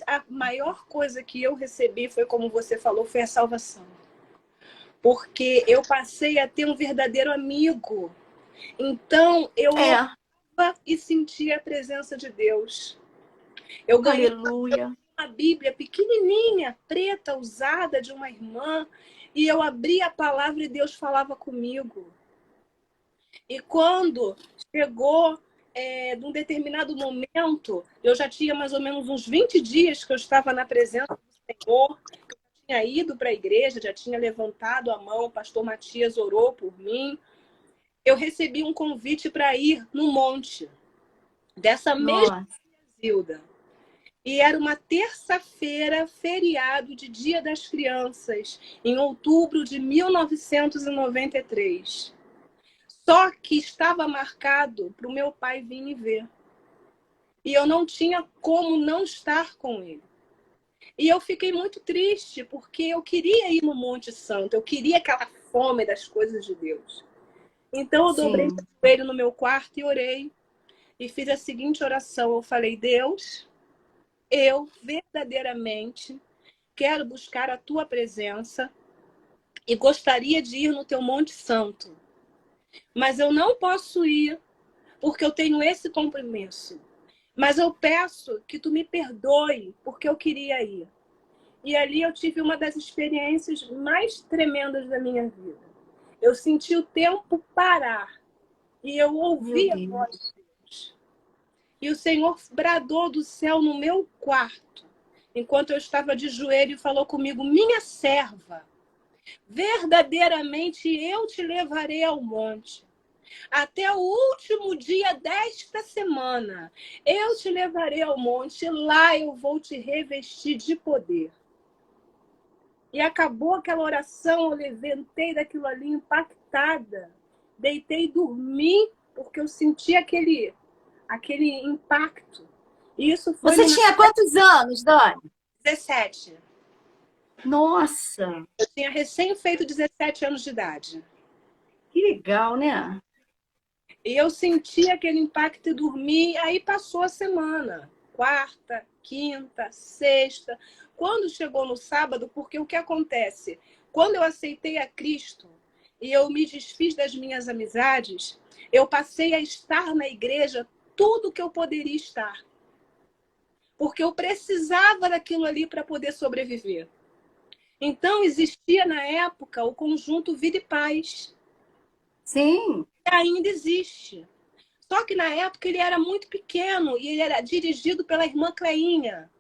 A maior coisa que eu recebi foi, como você falou, foi a salvação. Porque eu passei a ter um verdadeiro amigo. Então, eu orava e sentia a presença de Deus. Eu ganhei Aleluia. uma Bíblia pequenininha, preta, usada de uma irmã, e eu abri a palavra e Deus falava comigo. E quando chegou num determinado momento, eu já tinha mais ou menos uns 20 dias que eu estava na presença do Senhor, eu tinha ido para a igreja, já tinha levantado a mão, o pastor Matias orou por mim. Eu recebi um convite para ir no monte, dessa mesma Nossa. Zilda. E era uma terça-feira, feriado de Dia das Crianças, em outubro de 1993. Só que estava marcado para o meu pai vir me ver. E eu não tinha como não estar com ele. E eu fiquei muito triste, porque eu queria ir no Monte Santo, eu queria aquela fome das coisas de Deus. Então eu dobrei Sim. o joelho no meu quarto e orei. E fiz a seguinte oração, eu falei, Deus, eu verdadeiramente quero buscar a tua presença e gostaria de ir no teu Monte Santo. Mas eu não posso ir porque eu tenho esse compromisso. Mas eu peço que tu me perdoe porque eu queria ir. E ali eu tive uma das experiências mais tremendas da minha vida. Eu senti o tempo parar e eu Meu ouvi a voz Deus. de Deus. E o Senhor bradou do céu no meu quarto, enquanto eu estava de joelho, e falou comigo, minha serva, verdadeiramente eu te levarei ao monte. Até o último dia desta semana, eu te levarei ao monte, lá eu vou te revestir de poder. E acabou aquela oração, eu levantei daquilo ali impactada. Deitei e dormi, porque eu senti aquele impacto. E isso foi Você no tinha quantos anos, Dani? 17. Nossa, Eu tinha recém feito 17 anos de idade. que legal, né? E eu senti aquele impacto e dormi, aí passou a semana. Quarta, quinta, sexta. Quando chegou no sábado, porque o que acontece? Quando eu aceitei a Cristo e eu me desfiz das minhas amizades, eu passei a estar na igreja tudo que eu poderia estar. Porque eu precisava daquilo ali para poder sobreviver. Então, existia na época o conjunto Vida e Paz. Sim, Que ainda existe. Só que na época ele era muito pequeno e ele era dirigido pela irmã Cleinha,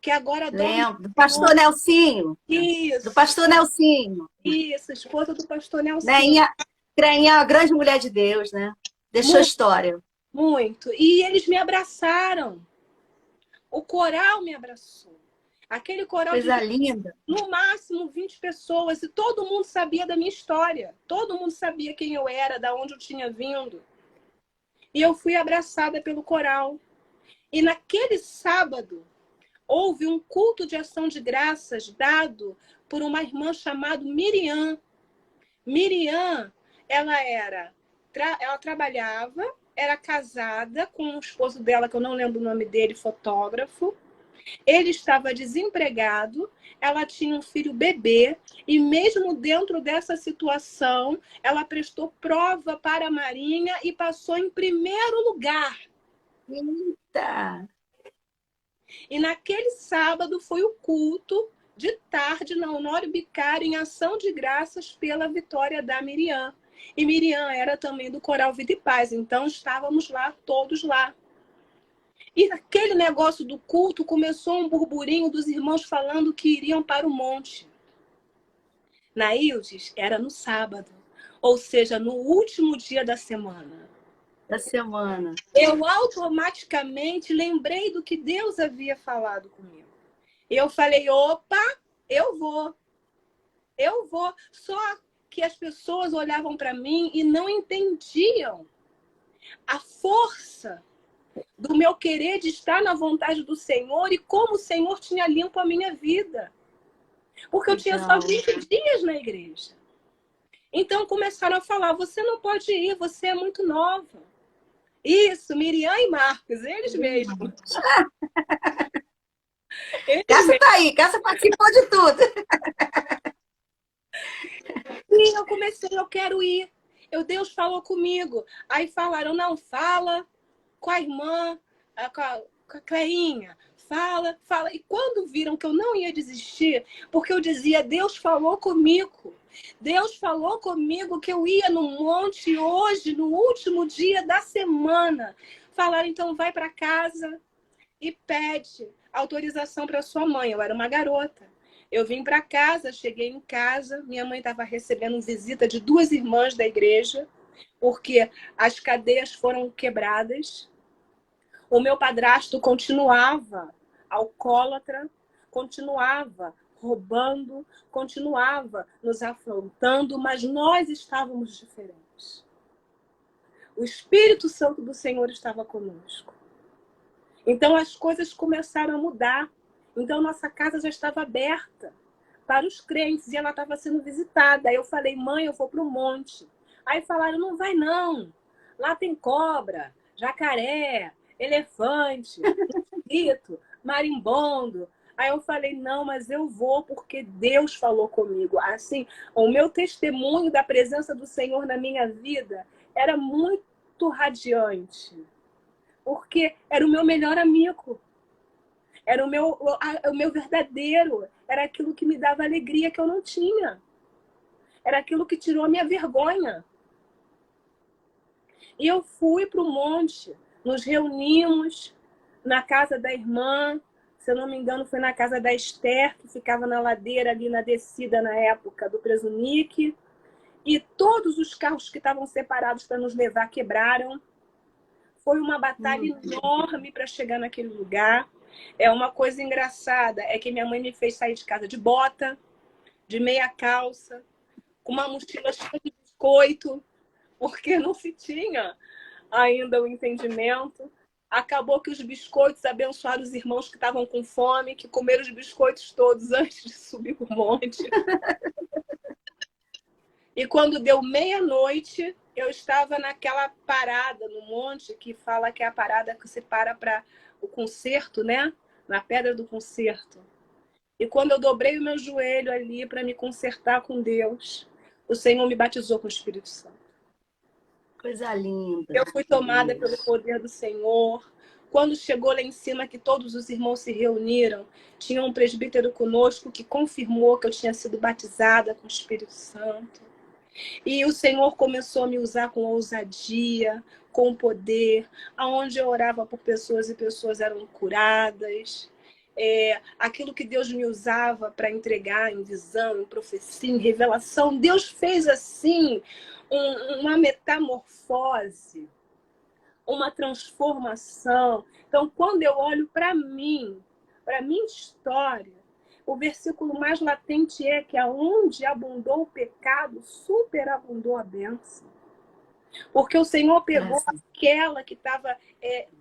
que agora dorme lembro. Do no Senhor. pastor Nelsinho. Do Isso, pastor Nelsinho. isso, esposa do pastor Nelson. Neinha, Creinha, a grande mulher de Deus, né? Deixou Muito, história. muito. E eles me abraçaram. O coral me abraçou. Aquele coral de Coisa linda. no máximo 20 pessoas, e todo mundo sabia da minha história. Todo mundo sabia quem eu era, da onde eu tinha vindo. E eu fui abraçada pelo coral. E naquele sábado, houve um culto de ação de graças dado por uma irmã chamada Miriam. Miriam, ela trabalhava, era casada com o esposo dela, que eu não lembro o nome dele, fotógrafo. Ele estava desempregado, ela tinha um filho bebê, e mesmo dentro dessa situação, ela prestou prova para a Marinha e passou em primeiro lugar. Eita! E naquele sábado foi o culto de tarde na Honório Bicário em ação de graças pela vitória da Miriam. E Miriam era também do Coral Vida e Paz, então estávamos lá, todos lá. E aquele negócio do culto começou um burburinho dos irmãos falando que iriam para o monte. Na Ildes era no sábado, ou seja, no último dia da semana. Da semana. Eu automaticamente lembrei do que Deus havia falado comigo. Eu falei, opa, eu vou. Eu vou. Só que as pessoas olhavam para mim e não entendiam a força do meu querer de estar na vontade do Senhor e como o Senhor tinha limpo a minha vida. Porque eu tinha só 20 dias na igreja. Então começaram a falar, você não pode ir, você é muito nova. Isso, Miriam e Marcos, eles mesmos. Cássia tá aí, Cássia participou de tudo. E eu comecei, eu quero ir. Deus falou comigo. Aí falaram, não, fala com a irmã, Cleinha, fala, fala. E quando viram que eu não ia desistir, porque eu dizia, Deus falou comigo. Deus falou comigo que eu ia no monte hoje, no último dia da semana. Falaram, então vai para casa e pede autorização para sua mãe. Eu era uma garota. Eu vim para casa, cheguei em casa, minha mãe estava recebendo visita de 2 irmãs da igreja, porque as cadeias foram quebradas. O meu padrasto continuava alcoólatra, continuava roubando, continuava nos afrontando, mas nós estávamos diferentes. O Espírito Santo do Senhor estava conosco. Então as coisas começaram a mudar. Então nossa casa já estava aberta para os crentes e ela estava sendo visitada. Aí eu falei, mãe, eu vou para o monte. Aí falaram, não vai não. Lá tem cobra, jacaré, elefante, mosquito, marimbondo. Aí eu falei, não, mas eu vou porque Deus falou comigo. Assim, o meu testemunho da presença do Senhor na minha vida era muito radiante. Porque era o meu melhor amigo. Era o meu verdadeiro. Era aquilo que me dava alegria que eu não tinha. Era aquilo que tirou a minha vergonha. E eu fui para o monte. Nos reunimos na casa da irmã. Se eu não me engano, foi na casa da Esther, que ficava na ladeira ali na descida na época do Presunique. E todos os carros que estavam separados para nos levar quebraram. Foi uma batalha enorme para chegar naquele lugar. É uma coisa engraçada, é que minha mãe me fez sair de casa de bota, de meia calça, com uma mochila cheia de biscoito, porque não se tinha ainda o entendimento. Acabou que os biscoitos abençoaram os irmãos que estavam com fome, que comeram os biscoitos todos antes de subir o monte. E quando deu meia-noite, eu estava naquela parada no monte, que fala que é a parada que se para o concerto, né? Na pedra do concerto. E quando eu dobrei o meu joelho ali para me consertar com Deus, o Senhor me batizou com o Espírito Santo. Coisa linda. Eu fui tomada pelo poder do Senhor. Quando chegou lá em cima, que todos os irmãos se reuniram, tinha um presbítero conosco que confirmou que eu tinha sido batizada com o Espírito Santo. E o Senhor começou a me usar com ousadia, com poder, aonde eu orava por pessoas e pessoas eram curadas. Aquilo que Deus me usava para entregar em visão, em profecia, em revelação, Deus fez assim uma metamorfose, uma transformação. Então, quando eu olho para mim, para a minha história, o versículo mais latente é que aonde abundou o pecado, superabundou a bênção. Porque o Senhor pegou aquela que estava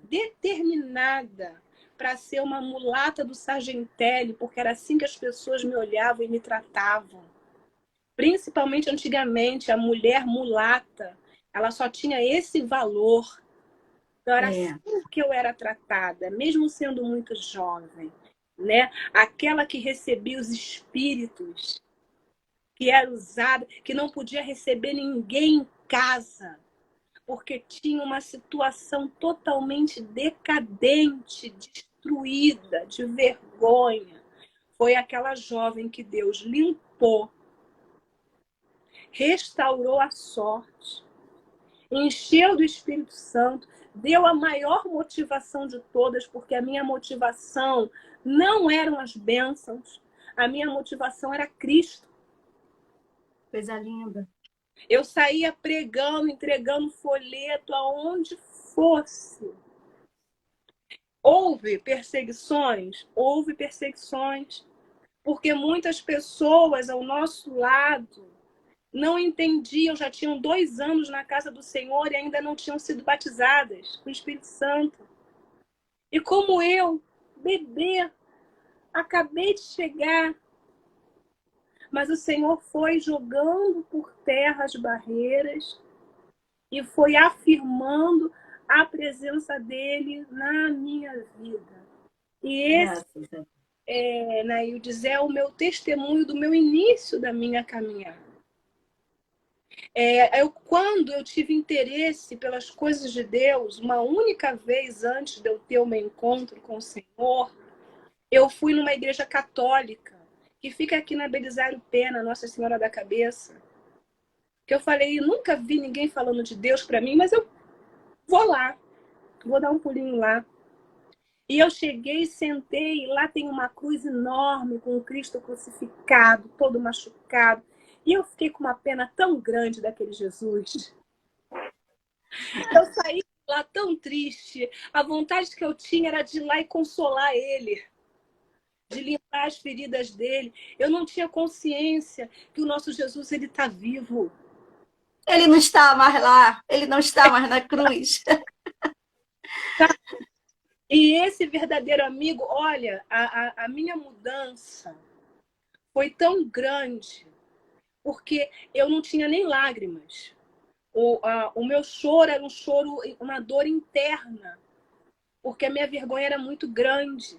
determinada para ser uma mulata do Sargentelli, porque era assim que as pessoas me olhavam e me tratavam. Principalmente antigamente, a mulher mulata, ela só tinha esse valor. Então, era assim que eu era tratada, mesmo sendo muito jovem. Né? Aquela que recebia os espíritos, que era usada, que não podia receber ninguém em casa, porque tinha uma situação totalmente decadente, destruída, de vergonha. Foi aquela jovem que Deus limpou, restaurou a sorte, encheu do Espírito Santo, deu a maior motivação de todas, porque a minha motivação não eram as bênçãos, a minha motivação era Cristo. Coisa linda. Eu saía pregando, entregando folheto aonde fosse. Houve perseguições, porque muitas pessoas ao nosso lado não entendiam, já tinham 2 anos na casa do Senhor e ainda não tinham sido batizadas com o Espírito Santo. E como eu, bebê, acabei de chegar, mas o Senhor foi jogando por terra as barreiras e foi afirmando a presença dele na minha vida. E esse, Naildes, é o meu testemunho do meu início da minha caminhada. Quando eu tive interesse pelas coisas de Deus, uma única vez antes de eu ter o meu encontro com o Senhor, eu fui numa igreja católica, que fica aqui na Belisário Pena, Nossa Senhora da Cabeça. Que eu falei, nunca vi ninguém falando de Deus para mim, mas eu vou lá, vou dar um pulinho lá. E eu cheguei, sentei, e lá tem uma cruz enorme com o Cristo crucificado, todo machucado. E eu fiquei com uma pena tão grande daquele Jesus. Eu saí lá tão triste. A vontade que eu tinha era de ir lá e consolar ele, de limpar as feridas dele. Eu não tinha consciência que o nosso Jesus, ele está vivo. Ele não está mais lá, ele não está mais na cruz. E esse verdadeiro amigo, olha, a minha mudança foi tão grande, porque eu não tinha nem lágrimas. O meu choro era um choro, uma dor interna, porque a minha vergonha era muito grande.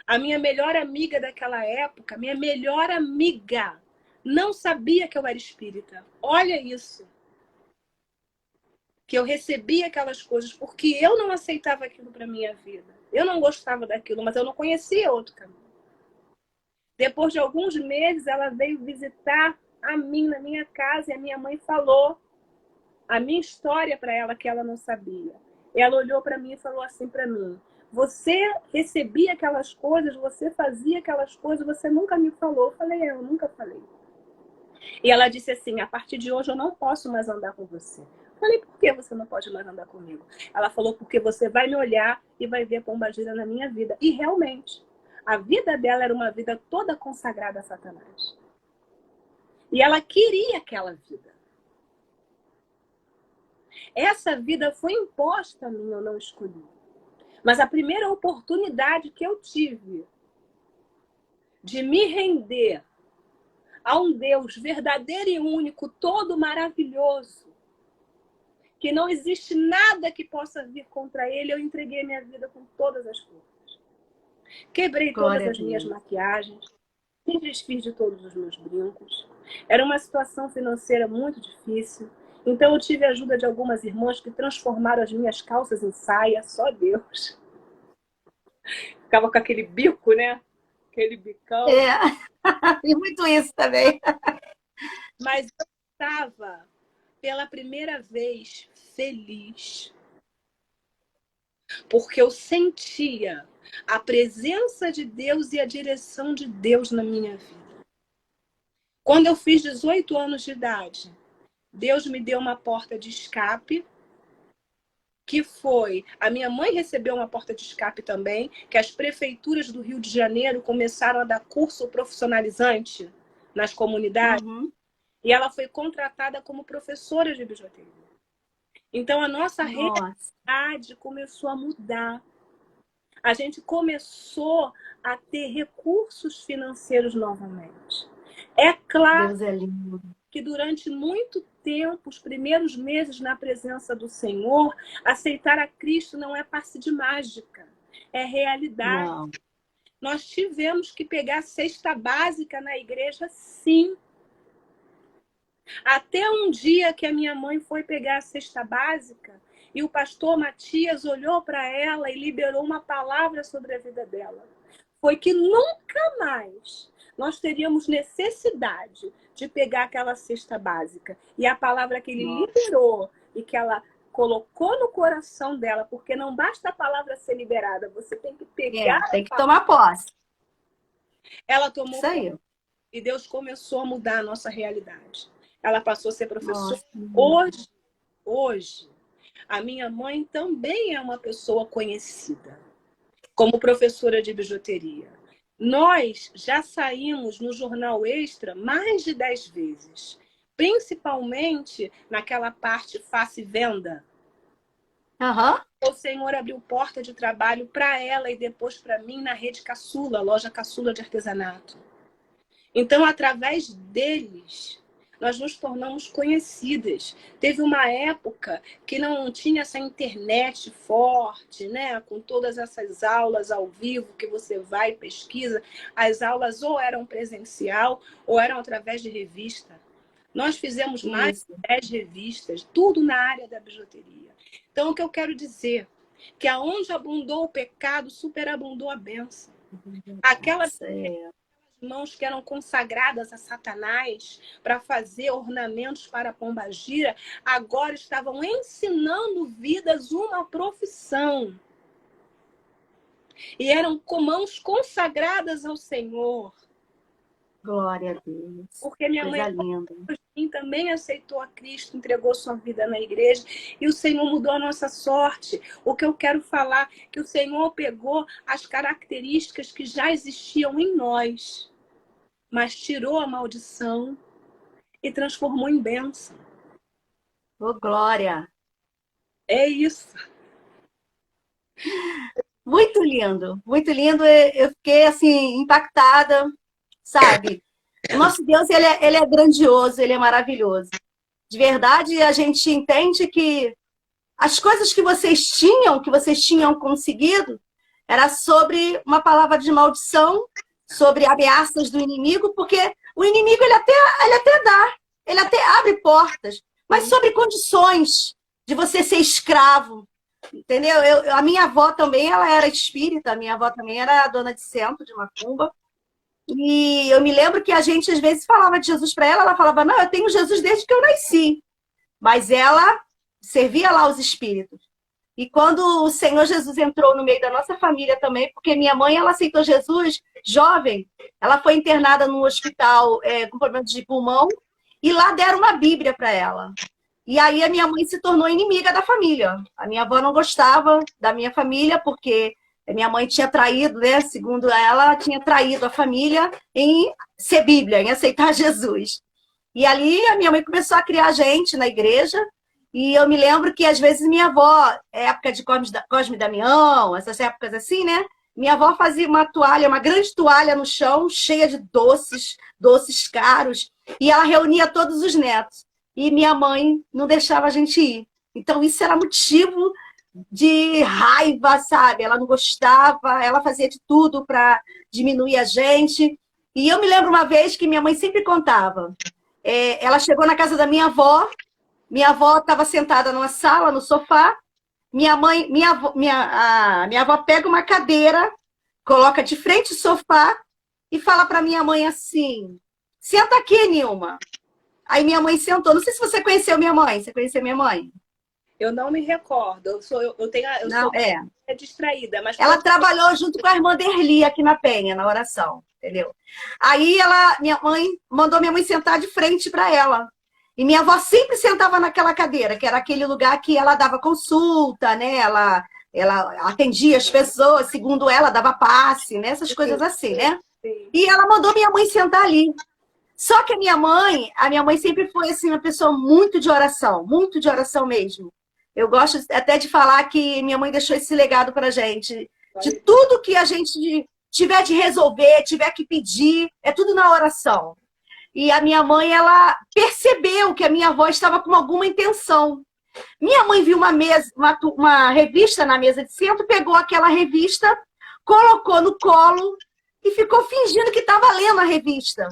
A minha melhor amiga daquela época, minha melhor amiga, não sabia que eu era espírita. Olha isso. Que eu recebia aquelas coisas porque eu não aceitava aquilo para minha vida. Eu não gostava daquilo, mas eu não conhecia outro caminho. Depois de alguns meses, ela veio visitar a mim na minha casa e a minha mãe falou a minha história para ela que ela não sabia. Ela olhou para mim e falou assim para mim: você recebia aquelas coisas, você fazia aquelas coisas, você nunca me falou. Eu falei, eu nunca falei. E ela disse assim, a partir de hoje eu não posso mais andar com você. Eu falei, por que você não pode mais andar comigo? Ela falou, porque você vai me olhar e vai ver a pombagira na minha vida. E realmente, a vida dela era uma vida toda consagrada a Satanás. E ela queria aquela vida. Essa vida foi imposta a mim, eu não escolhi. Mas a primeira oportunidade que eu tive de me render a um Deus verdadeiro e único, todo maravilhoso, que não existe nada que possa vir contra ele, eu entreguei minha vida com todas as forças. Quebrei todas as minhas maquiagens, me desfiz de todos os meus brincos. Era uma situação financeira muito difícil, então eu tive a ajuda de algumas irmãs que transformaram as minhas calças em saia, só Deus. Ficava com aquele bico, né? Aquele bicão. E muito isso também. Mas eu estava, pela primeira vez, feliz. Porque eu sentia a presença de Deus e a direção de Deus na minha vida. Quando eu fiz 18 anos de idade, Deus me deu uma porta de escape, que foi... A minha mãe recebeu uma porta de escape também, que as prefeituras do Rio de Janeiro começaram a dar curso profissionalizante nas comunidades, e ela foi contratada como professora de bijuteria. Então, a nossa realidade começou a mudar. A gente começou a ter recursos financeiros novamente. É claro Deus é lindo. Que durante muito tempo, os primeiros meses na presença do Senhor, aceitar a Cristo não é passe de mágica, é realidade. Não. Nós tivemos que pegar a cesta básica na igreja, sim. Até um dia que a minha mãe foi pegar a cesta básica e o pastor Matias olhou para ela e liberou uma palavra sobre a vida dela. Foi que nunca mais nós teríamos necessidade de pegar aquela cesta básica. E a palavra que ele liberou e que ela colocou no coração dela, porque não basta a palavra ser liberada, você tem que pegar. Tem que tomar posse. Ela tomou isso aí. E Deus começou a mudar a nossa realidade. Ela passou a ser professora. Hoje, a minha mãe também é uma pessoa conhecida como professora de bijuteria. Nós já saímos no Jornal Extra mais de 10 vezes, principalmente naquela parte face venda. O Senhor abriu porta de trabalho para ela e depois para mim na Rede Caçula, loja Caçula de artesanato. Então, através deles, nós nos tornamos conhecidas. Teve uma época que não tinha essa internet forte, né? Com todas essas aulas ao vivo que você vai e pesquisa. As aulas ou eram presencial ou eram através de revista. Nós fizemos mais Isso. de 10 revistas, tudo na área da bijuteria. Então, o que eu quero dizer? Que aonde abundou o pecado, superabundou a bênção. Aquelas mãos que eram consagradas a Satanás para fazer ornamentos para a pombagira, agora estavam ensinando vidas uma profissão. E eram com mãos consagradas ao Senhor. Glória a Deus. Porque minha Coisa mãe linda. também aceitou a Cristo, entregou sua vida na igreja, e o Senhor mudou a nossa sorte. O que eu quero falar é que o Senhor pegou as características que já existiam em nós, mas tirou a maldição e transformou em bênção. Ô, glória. É isso. Muito lindo, muito lindo. Eu fiquei, assim, impactada, sabe? O nosso Deus, ele é grandioso, ele é maravilhoso. De verdade, a gente entende que as coisas que vocês tinham conseguido, era sobre uma palavra de maldição, sobre ameaças do inimigo, porque o inimigo, ele até abre portas, mas sobre condições de você ser escravo, entendeu? A minha avó também, ela era espírita, a minha avó também era dona de centro, de macumba, e eu me lembro que a gente, às vezes, falava de Jesus para ela, ela falava, não, eu tenho Jesus desde que eu nasci, mas ela servia lá os espíritos. E quando o Senhor Jesus entrou no meio da nossa família também, porque minha mãe, ela aceitou Jesus jovem, ela foi internada num hospital com problema de pulmão, e lá deram uma Bíblia para ela. E aí a minha mãe se tornou inimiga da família. A minha avó não gostava da minha família, porque minha mãe tinha traído, né? Segundo ela, tinha traído a família em ser Bíblia, em aceitar Jesus. E ali a minha mãe começou a criar gente na igreja, e eu me lembro que às vezes minha avó, época de Cosme e Damião, essas épocas assim, né? Minha avó fazia uma toalha, uma grande toalha no chão, cheia de doces, doces caros, e ela reunia todos os netos. E minha mãe não deixava a gente ir. Então isso era motivo de raiva, sabe? Ela não gostava, ela fazia de tudo para diminuir a gente. E eu me lembro uma vez que minha mãe sempre contava. Ela chegou na casa da minha avó estava sentada numa sala, no sofá, minha avó pega uma cadeira, coloca de frente ao sofá e fala para minha mãe assim, senta aqui, Nilma. Aí minha mãe sentou. Não sei se você conheceu minha mãe. Você conheceu minha mãe? Eu não me recordo. Eu sou distraída. Mas ela trabalhou junto com a irmã Derli aqui na Penha, na oração, entendeu? Aí minha mãe mandou minha mãe sentar de frente para ela. E minha avó sempre sentava naquela cadeira, que era aquele lugar que ela dava consulta, né? Ela atendia as pessoas, segundo ela, dava passe, né? Essas coisas assim, né? Sim. E ela mandou minha mãe sentar ali. Só que a minha mãe sempre foi assim, uma pessoa muito de oração mesmo. Eu gosto até de falar que minha mãe deixou esse legado pra gente. De tudo que a gente tiver de resolver, tiver que pedir, é tudo na oração. E a minha mãe, ela percebeu que a minha avó estava com alguma intenção. Minha mãe viu uma revista na mesa de centro, pegou aquela revista, colocou no colo e ficou fingindo que estava lendo a revista.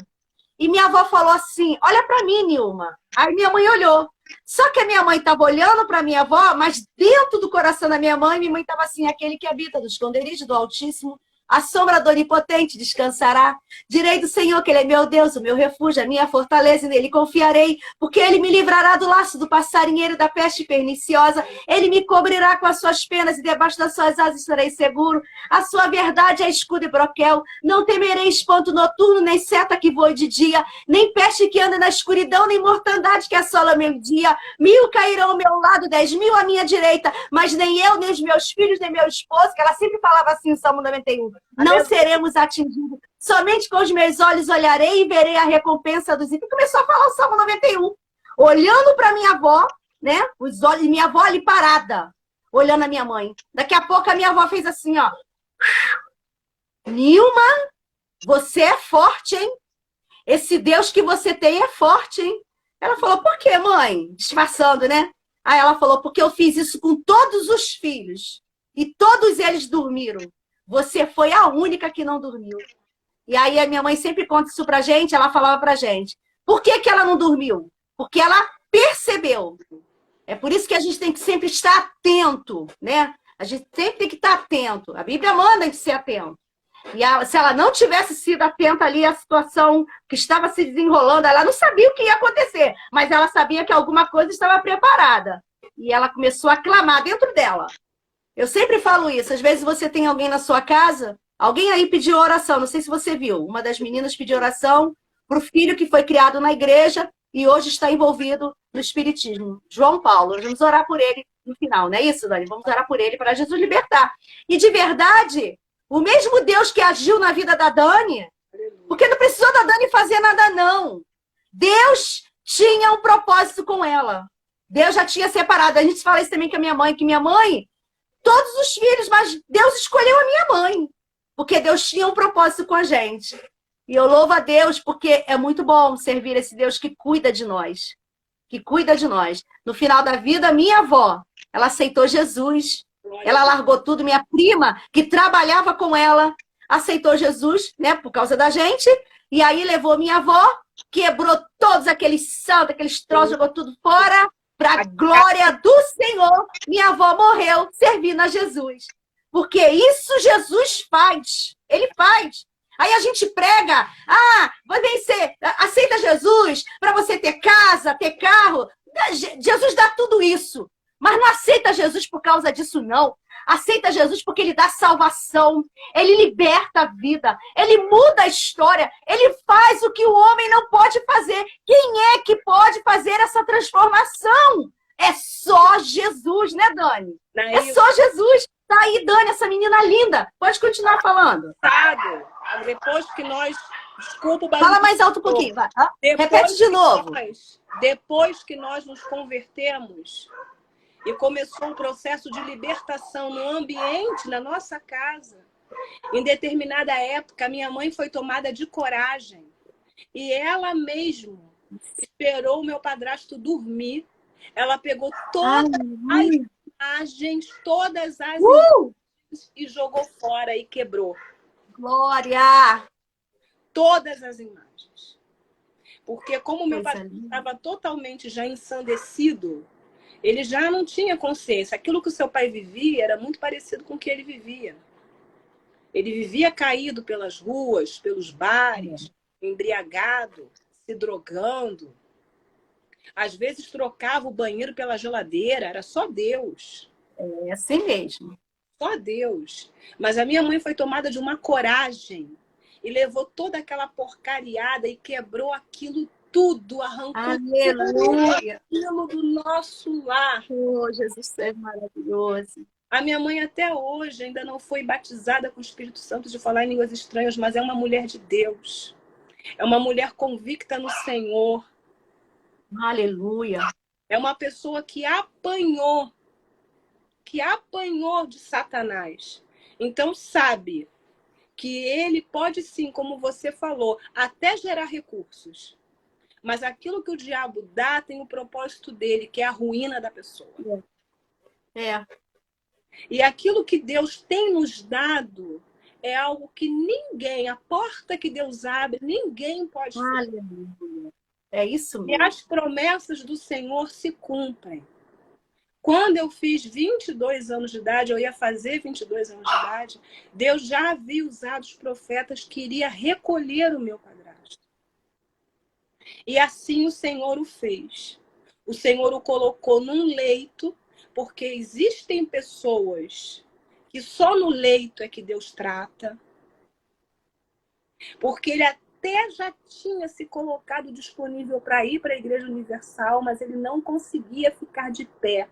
E minha avó falou assim, olha para mim, Nilma. Aí minha mãe olhou. Só que a minha mãe estava olhando para minha avó, mas dentro do coração da minha mãe estava assim, aquele que habita no esconderijo do Altíssimo, a sombra do Onipotente descansará. Direi do Senhor que Ele é meu Deus, o meu refúgio, a minha fortaleza, e nele confiarei, porque Ele me livrará do laço do passarinheiro, da peste perniciosa. Ele me cobrirá com as suas penas e debaixo das suas asas estarei seguro. A sua verdade é escudo e broquel. Não temerei espanto noturno, nem seta que voe de dia, nem peste que anda na escuridão, nem mortandade que assola meio-dia. 1000 cairão ao meu lado, 10.000 à minha direita, mas nem eu, nem os meus filhos, nem meu esposo, que ela sempre falava assim no Salmo 91. Não seremos atingidos. Somente com os meus olhos olharei e verei a recompensa dos ímpios. Começou a falar o Salmo 91. Olhando para minha avó, né? Os olhos, minha avó ali parada, olhando a minha mãe. Daqui a pouco a minha avó fez assim, ó. Nilma, você é forte, hein? Esse Deus que você tem é forte, hein? Ela falou, por quê, mãe? Disfarçando, né? Aí ela falou, porque eu fiz isso com todos os filhos. E todos eles dormiram. Você foi a única que não dormiu. E aí a minha mãe sempre conta isso pra gente, ela falava pra gente. Por que que ela não dormiu? Porque ela percebeu. É por isso que a gente tem que sempre estar atento, né? A gente sempre tem que estar atento. A Bíblia manda a gente ser atento. E se ela não tivesse sido atenta ali à situação que estava se desenrolando, ela não sabia o que ia acontecer, mas ela sabia que alguma coisa estava preparada. E ela começou a clamar dentro dela. Eu sempre falo isso. Às vezes você tem alguém na sua casa, alguém aí pediu oração, não sei se você viu. Uma das meninas pediu oração para o filho que foi criado na igreja e hoje está envolvido no espiritismo. João Paulo. Nós vamos orar por ele no final, não é isso, Dani? Vamos orar por ele para Jesus libertar. E de verdade, o mesmo Deus que agiu na vida da Dani, porque não precisou da Dani fazer nada, não. Deus tinha um propósito com ela. Deus já tinha separado. A gente fala isso também com a minha mãe, que minha mãe, todos os filhos, mas Deus escolheu a minha mãe, porque Deus tinha um propósito com a gente. E eu louvo a Deus porque é muito bom servir esse Deus que cuida de nós. Que cuida de nós. No final da vida, minha avó, ela aceitou Jesus. Ela largou tudo. Minha prima, que trabalhava com ela, aceitou Jesus, né, por causa da gente. E aí levou minha avó, quebrou todos aqueles santos, aqueles troços, jogou tudo fora. Para a glória do Senhor, minha avó morreu servindo a Jesus. Porque isso Jesus faz. Ele faz. Aí a gente prega, você aceita Jesus para você ter casa, ter carro. Jesus dá tudo isso. Mas não aceita Jesus por causa disso, não. Aceita Jesus porque ele dá salvação. Ele liberta a vida. Ele muda a história. Ele faz o que o homem não pode fazer. Quem é que pode fazer essa transformação? É só Jesus, né, Dani? É só Jesus. Tá aí, Dani, essa menina linda. Pode continuar falando. Depois que nós... Desculpa o barulho. Fala mais alto um pouquinho. Vai. Repete de novo. Depois que nós nos convertemos e começou um processo de libertação no ambiente, na nossa casa, em determinada época, minha mãe foi tomada de coragem. E ela mesmo esperou o meu padrasto dormir. Ela pegou todas as imagens, e jogou fora e quebrou. Glória! Todas as imagens. Porque como meu padrasto estava totalmente já ensandecido, ele já não tinha consciência. Aquilo que o seu pai vivia era muito parecido com o que ele vivia. Ele vivia caído pelas ruas, pelos bares, embriagado, se drogando. Às vezes trocava o banheiro pela geladeira, era só Deus. É assim mesmo. Só Deus. Mas a minha mãe foi tomada de uma coragem e levou toda aquela porcariada e quebrou aquilo tudo, arrancou aquilo do nosso lar. Oh, Jesus é maravilhoso. A minha mãe até hoje ainda não foi batizada com o Espírito Santo de falar em línguas estranhas, mas é uma mulher de Deus. É uma mulher convicta no Senhor. Aleluia. É uma pessoa que apanhou de Satanás. Então sabe que ele pode sim, como você falou, até gerar recursos. Mas aquilo que o diabo dá tem o propósito dele, que é a ruína da pessoa. E aquilo que Deus tem nos dado é algo que ninguém, a porta que Deus abre, ninguém pode fechar. Aleluia. É isso mesmo. E as promessas do Senhor se cumprem. Quando eu fiz 22 anos de idade, eu ia fazer 22 anos de idade, Deus já havia usado os profetas que iria recolher o meu padrasto. E assim o Senhor o fez. O Senhor o colocou num leito, porque existem pessoas que só no leito é que Deus trata. Porque ele até já tinha se colocado disponível para ir para a Igreja Universal, mas ele não conseguia ficar de pé.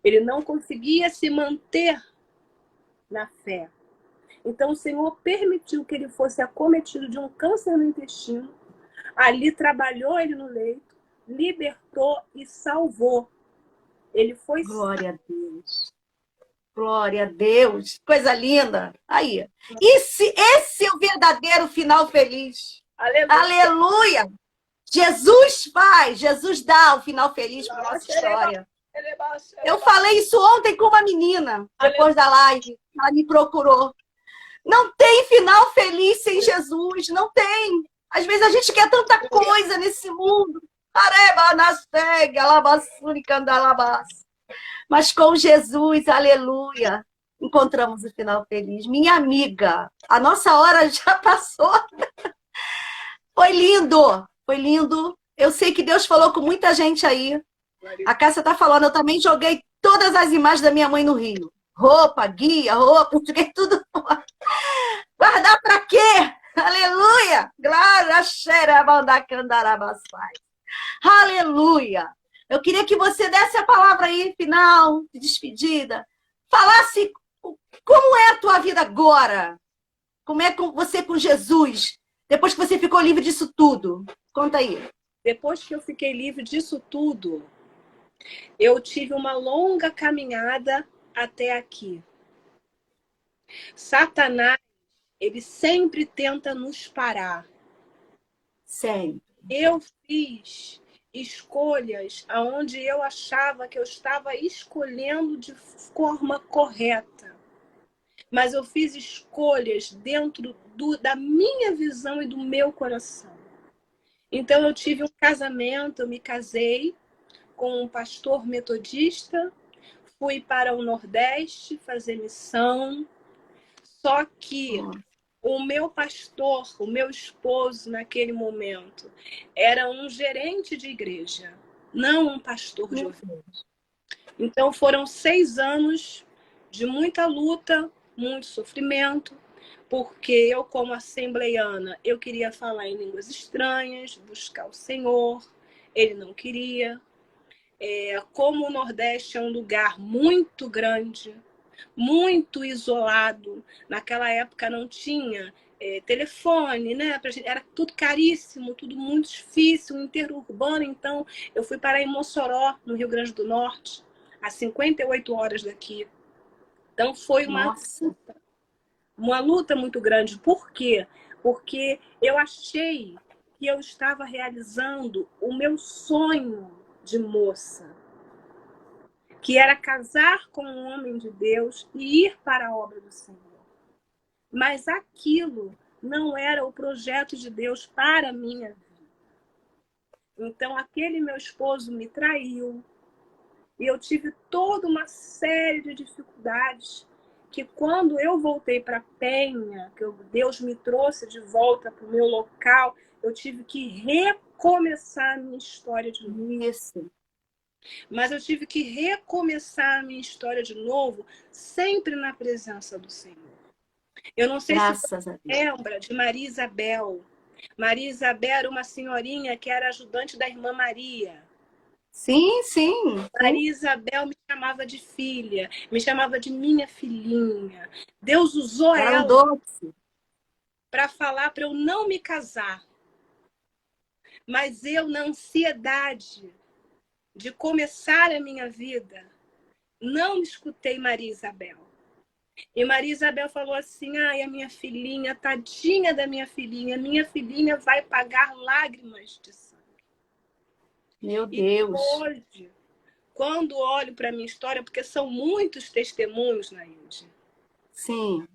Ele não conseguia se manter na fé. Então o Senhor permitiu que ele fosse acometido de um câncer no intestino. Ali trabalhou ele no leito, libertou e salvou. Ele foi... Glória a Deus. Glória a Deus. Coisa linda. Aí. Esse é o verdadeiro final feliz. Aleluia. Aleluia. Jesus faz, Jesus dá o final feliz para nossa história. Eu falei isso ontem com uma menina, depois da live. Ela me procurou. Não tem final feliz sem Jesus, não tem. Às vezes a gente quer tanta coisa nesse mundo. Areba, nastega, alabassuri, candalabas. Mas com Jesus, aleluia, encontramos o final feliz. Minha amiga, a nossa hora já passou. Foi lindo, foi lindo. Eu sei que Deus falou com muita gente aí. A Cássia tá falando, eu também joguei todas as imagens da minha mãe no rio. Roupa, guia, roupa, joguei tudo fora. Guardar para quê? Aleluia! Glória, xerabandacandarabassai. Aleluia! Eu queria que você desse a palavra aí, final, de despedida. Falasse como é a tua vida agora. Como é com você com Jesus, depois que você ficou livre disso tudo. Conta aí. Depois que eu fiquei livre disso tudo, eu tive uma longa caminhada até aqui. Satanás, ele sempre tenta nos parar. Sempre. Eu fiz escolhas aonde eu achava que eu estava escolhendo de forma correta. Mas eu fiz escolhas dentro da minha visão e do meu coração. Então eu tive um casamento, eu me casei com um pastor metodista, fui para o Nordeste fazer missão, só que o meu pastor, o meu esposo naquele momento, era um gerente de igreja, não um pastor de ovelha. Então foram 6 anos de muita luta, muito sofrimento, porque eu, como assembleiana, eu queria falar em línguas estranhas, buscar o Senhor, ele não queria. Como o Nordeste é um lugar muito grande, muito isolado, naquela época não tinha telefone, né? Era tudo caríssimo, tudo muito difícil, interurbano. Então, eu fui parar em Mossoró, no Rio Grande do Norte, a 58 horas daqui. Então, foi uma luta muito grande. Por quê? Porque eu achei que eu estava realizando o meu sonho de moça, que era casar com um homem de Deus e ir para a obra do Senhor. Mas aquilo não era o projeto de Deus para a minha vida. Então, aquele meu esposo me traiu. E eu tive toda uma série de dificuldades que quando eu voltei para Penha, que Deus me trouxe de volta para o meu local, eu tive que recomeçar a minha história de novo. Isso. Mas eu tive que recomeçar a minha história de novo, sempre na presença do Senhor. Eu não sei se você lembra de Maria Isabel. Maria Isabel era uma senhorinha que era ajudante da irmã Maria. Sim, sim. Maria Isabel me chamava de filha, me chamava de minha filhinha. Deus usou ela para falar para eu não me casar. Mas eu, na ansiedade de começar a minha vida, não escutei Maria Isabel. E Maria Isabel falou assim: ai, a minha filhinha, tadinha da minha filhinha vai pagar lágrimas de sangue. Meu Deus. E hoje, quando olho para a minha história, porque são muitos testemunhos, Nailde. Sim.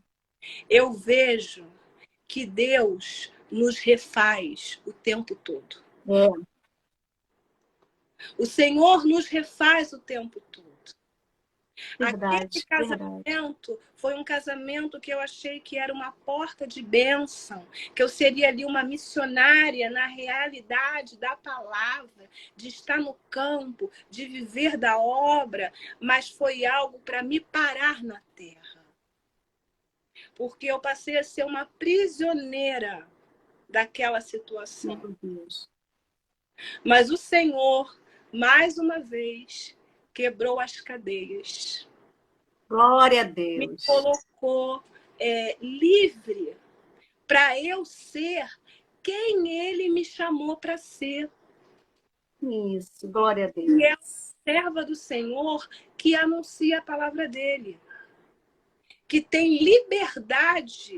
Eu vejo que Deus nos refaz o tempo todo. O Senhor nos refaz o tempo todo. Verdade, aquele casamento foi um casamento que eu achei que era uma porta de bênção, que eu seria ali uma missionária na realidade da palavra, de estar no campo, de viver da obra, mas foi algo para me parar na terra. Porque eu passei a ser uma prisioneira daquela situação. Meu Deus. Mas o Senhor, mais uma vez, quebrou as cadeias. Glória a Deus. Me colocou livre para eu ser quem Ele me chamou para ser. Isso, glória a Deus. E é a serva do Senhor que anuncia a palavra dEle. Que tem liberdade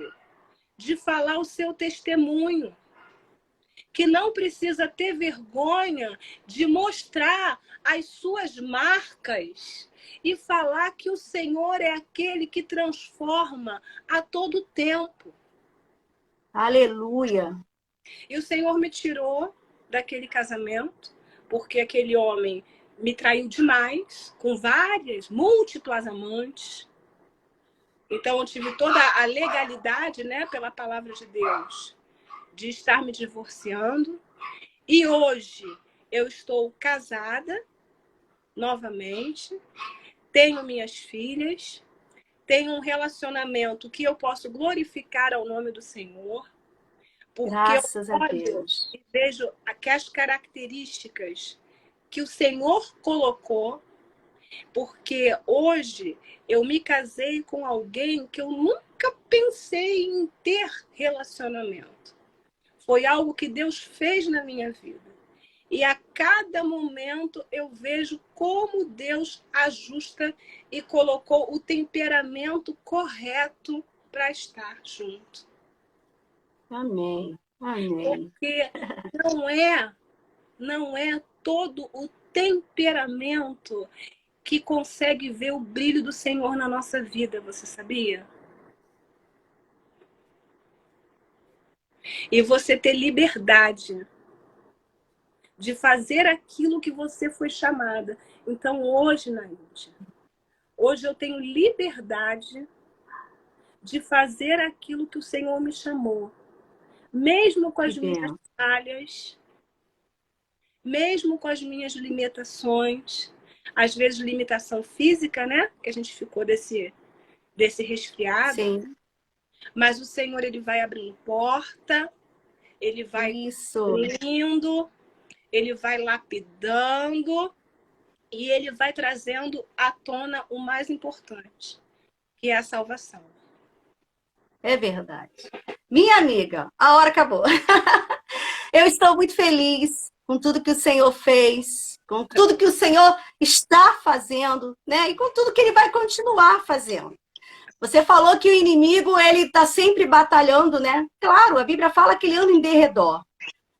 de falar o seu testemunho. Que não precisa ter vergonha de mostrar as suas marcas e falar que o Senhor é aquele que transforma a todo tempo. Aleluia. E o Senhor me tirou daquele casamento, porque aquele homem me traiu demais, com múltiplas amantes. Então, eu tive toda a legalidade, né, pela palavra de Deus, de estar me divorciando. E hoje eu estou casada novamente, tenho minhas filhas, tenho um relacionamento que eu posso glorificar ao nome do Senhor, porque Graças eu a olho Deus. e vejo as características que o Senhor colocou, porque hoje eu me casei com alguém que eu nunca pensei em ter relacionamento. Foi algo que Deus fez na minha vida. E a cada momento eu vejo como Deus ajusta e colocou o temperamento correto para estar junto. Amém. Amém. Porque não é todo o temperamento que consegue ver o brilho do Senhor na nossa vida, você sabia? E você ter liberdade de fazer aquilo que você foi chamada. Então, hoje, Naíde, hoje eu tenho liberdade de fazer aquilo que o Senhor me chamou. Mesmo com as minhas falhas, mesmo com as minhas limitações, às vezes limitação física, né? Que a gente ficou desse resfriado. Sim. Mas o Senhor, ele vai abrindo porta, ele vai abrindo, ele vai lapidando e ele vai trazendo à tona o mais importante, que é a salvação. É verdade. Minha amiga, a hora acabou. Eu estou muito feliz com tudo que o Senhor fez, com tudo que o Senhor está fazendo, né? E com tudo que Ele vai continuar fazendo. Você falou que o inimigo, ele está sempre batalhando, né? Claro, a Bíblia fala que ele anda em derredor.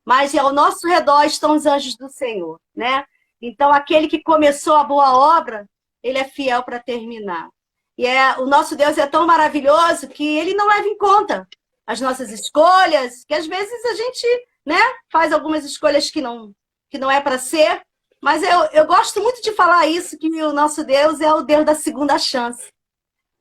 Mas ao nosso redor estão os anjos do Senhor, né? Então, aquele que começou a boa obra, ele é fiel para terminar. E o nosso Deus é tão maravilhoso que ele não leva em conta as nossas escolhas, que às vezes a gente, né, faz algumas escolhas que não é para ser. Mas eu gosto muito de falar isso, que o nosso Deus é o Deus da segunda chance.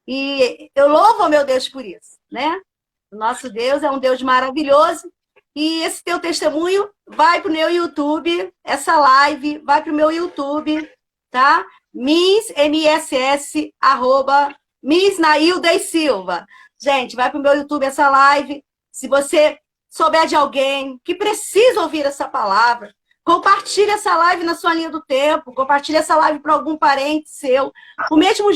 E eu louvo ao meu Deus por isso, né? O nosso Deus é um Deus maravilhoso. E esse teu testemunho vai para o meu YouTube, essa live vai para o meu YouTube, tá? MSS, Miss Nailda e Silva. Gente, vai para o meu YouTube essa live. Se você souber de alguém que precisa ouvir essa palavra, compartilhe essa live na sua linha do tempo, compartilhe essa live para algum parente seu. O mesmo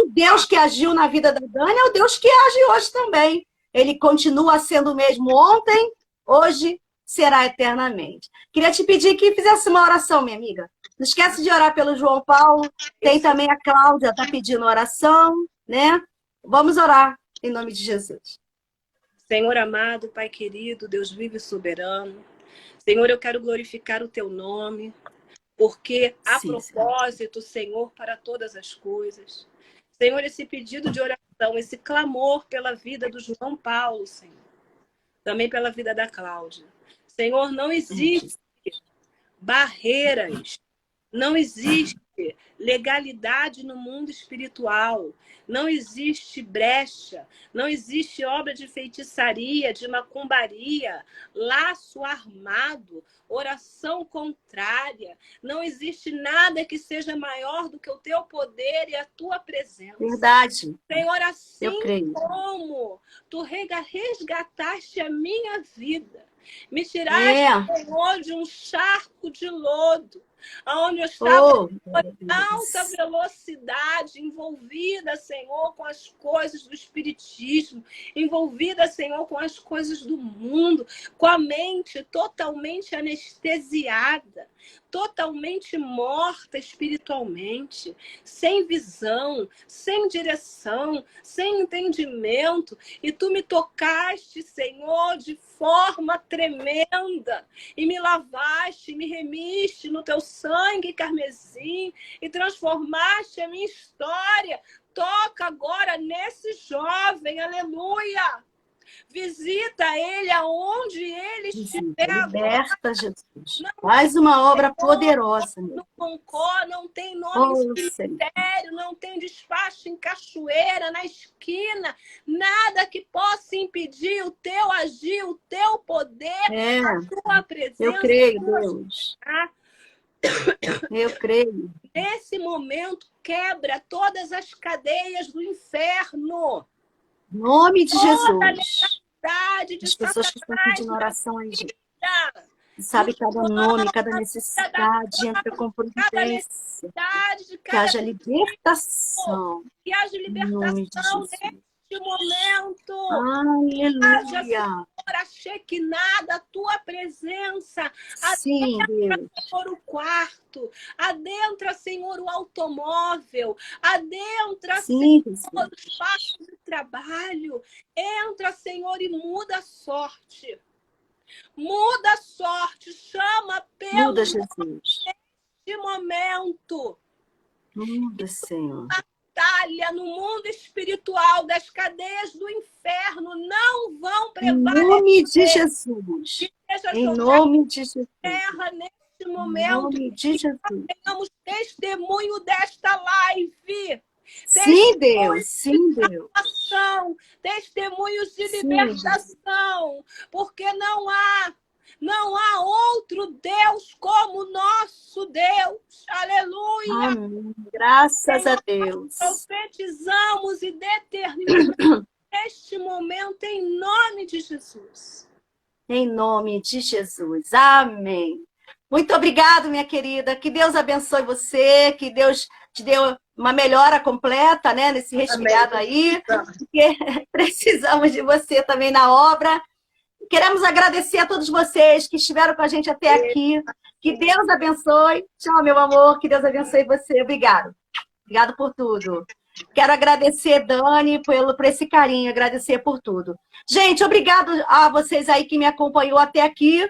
Deus que agiu na vida da Dani é o Deus que age hoje também. Ele continua sendo o mesmo ontem, hoje, será eternamente. Queria te pedir que fizesse uma oração, minha amiga. Não esquece de orar pelo João Paulo. Tem também a Cláudia, está pedindo oração, né? Vamos orar em nome de Jesus. Senhor amado, Pai querido, Deus vivo e soberano. Senhor, eu quero glorificar o teu nome, porque há propósito, Senhor, para todas as coisas. Senhor, esse pedido de oração, esse clamor pela vida do João Paulo, Senhor. Também pela vida da Cláudia. Senhor, não existe barreiras, não existe legalidade no mundo espiritual, não existe brecha, não existe obra de feitiçaria, de macumbaria, laço armado, oração contrária, não existe nada que seja maior do que o teu poder e a tua presença. Verdade. Senhor, assim como tu resgataste a minha vida, me tiraste, Senhor, de um charco de lodo, onde eu estava em alta velocidade, envolvida, Senhor, com as coisas do espiritismo, envolvida, Senhor, com as coisas do mundo, com a mente totalmente anestesiada, totalmente morta espiritualmente, sem visão, sem direção, sem entendimento. E tu me tocaste, Senhor, de forma tremenda, e me lavaste, me remiste no teu sangue carmesim, e transformaste a minha história. Toca agora nesse jovem, aleluia! Visita ele aonde ele estiver Visita, agora. liberta, Jesus. Faz uma obra poderosa. No Concó, não tem nome Oh, em Senhor. cemitério, não tem despacho em cachoeira, na esquina, nada que possa impedir o teu agir, o teu poder, a tua presença. Eu creio, Deus. Eu creio. Nesse momento, quebra todas as cadeias do inferno. Em nome de Jesus. De as pessoas que estão pedindo oração aí, gente. Sabe cada nome, cada necessidade, entra com providência. Que haja libertação. Que haja libertação neste momento. Aleluia. Achei que nada, a tua presença. Sim, Deus. Senhor, o quarto. Adentra, Senhor, o automóvel. Adentra, Sim, Senhor, o espaço de trabalho. Entra, Senhor, e muda a sorte. Muda a sorte. Chama pelo Muda, Jesus. neste momento. Muda, Senhor. Batalha no mundo espiritual das cadeias do inferno não vão Em prevalecer. nome de Jesus. Em nome de Jesus. Terra neste Em momento. nome de Jesus. Tenhamos testemunho desta live. Sim, Deus. Sim, Deus. Testemunhos de libertação. Porque não há outro Deus como o nosso Deus. Aleluia. Amém. Graças a Deus. Profetizamos e determinamos neste momento em nome de Jesus. Em nome de Jesus. Amém. Muito obrigada, minha querida. Que Deus abençoe você, que Deus te dê uma melhora completa, né, nesse resfriado aí. Porque precisamos de você também na obra. Queremos agradecer a todos vocês que estiveram com a gente até aqui. Que Deus abençoe. Tchau, meu amor. Que Deus abençoe você. Obrigado. Obrigado por tudo. Quero agradecer, Dani, por esse carinho. Agradecer por tudo. Gente, obrigado a vocês aí que me acompanhou até aqui.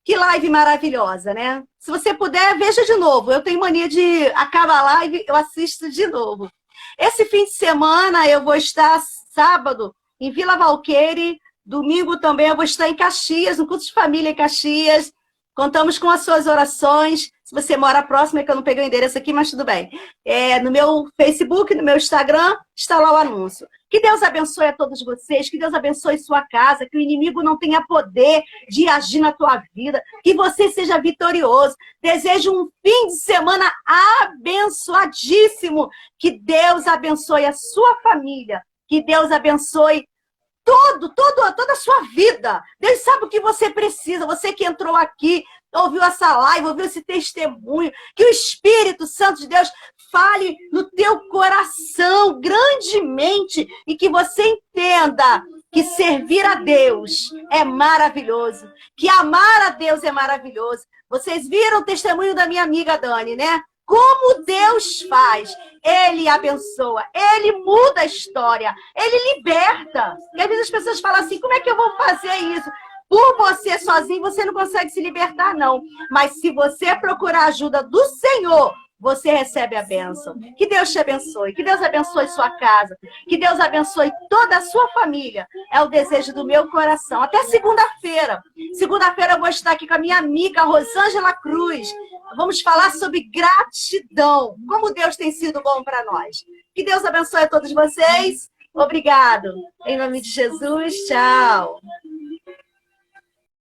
Que live maravilhosa, né? Se você puder, veja de novo. Eu tenho mania de acabar a live, eu assisto de novo. Esse fim de semana eu vou estar sábado em Vila Valqueire. Domingo também eu vou estar em Caxias, no culto de família em Caxias. Contamos com as suas orações. Se você mora próximo, é que eu não peguei o endereço aqui, mas tudo bem. No meu Facebook, no meu Instagram, está lá o anúncio. Que Deus abençoe a todos vocês, que Deus abençoe sua casa, que o inimigo não tenha poder de agir na tua vida, que você seja vitorioso. Desejo um fim de semana abençoadíssimo. Que Deus abençoe a sua família, que Deus abençoe toda a sua vida. Deus sabe o que você precisa. Você que entrou aqui, ouviu essa live, ouviu esse testemunho, que o Espírito Santo de Deus fale no teu coração grandemente e que você entenda que servir a Deus é maravilhoso, que amar a Deus é maravilhoso. Vocês viram o testemunho da minha amiga Dani, né? Como Deus faz. Ele abençoa, Ele muda a história, Ele liberta. E às vezes as pessoas falam assim, como é que eu vou fazer isso? Por você sozinho, você não consegue se libertar, não. Mas se você procurar a ajuda do Senhor, você recebe a bênção. Que Deus te abençoe, que Deus abençoe sua casa, que Deus abençoe toda a sua família. É o desejo do meu coração. Até segunda-feira. Segunda-feira eu vou estar aqui com a minha amiga Rosângela Cruz. Vamos falar sobre gratidão. Como Deus tem sido bom para nós. Que Deus abençoe a todos vocês. Obrigado. Em nome de Jesus, tchau.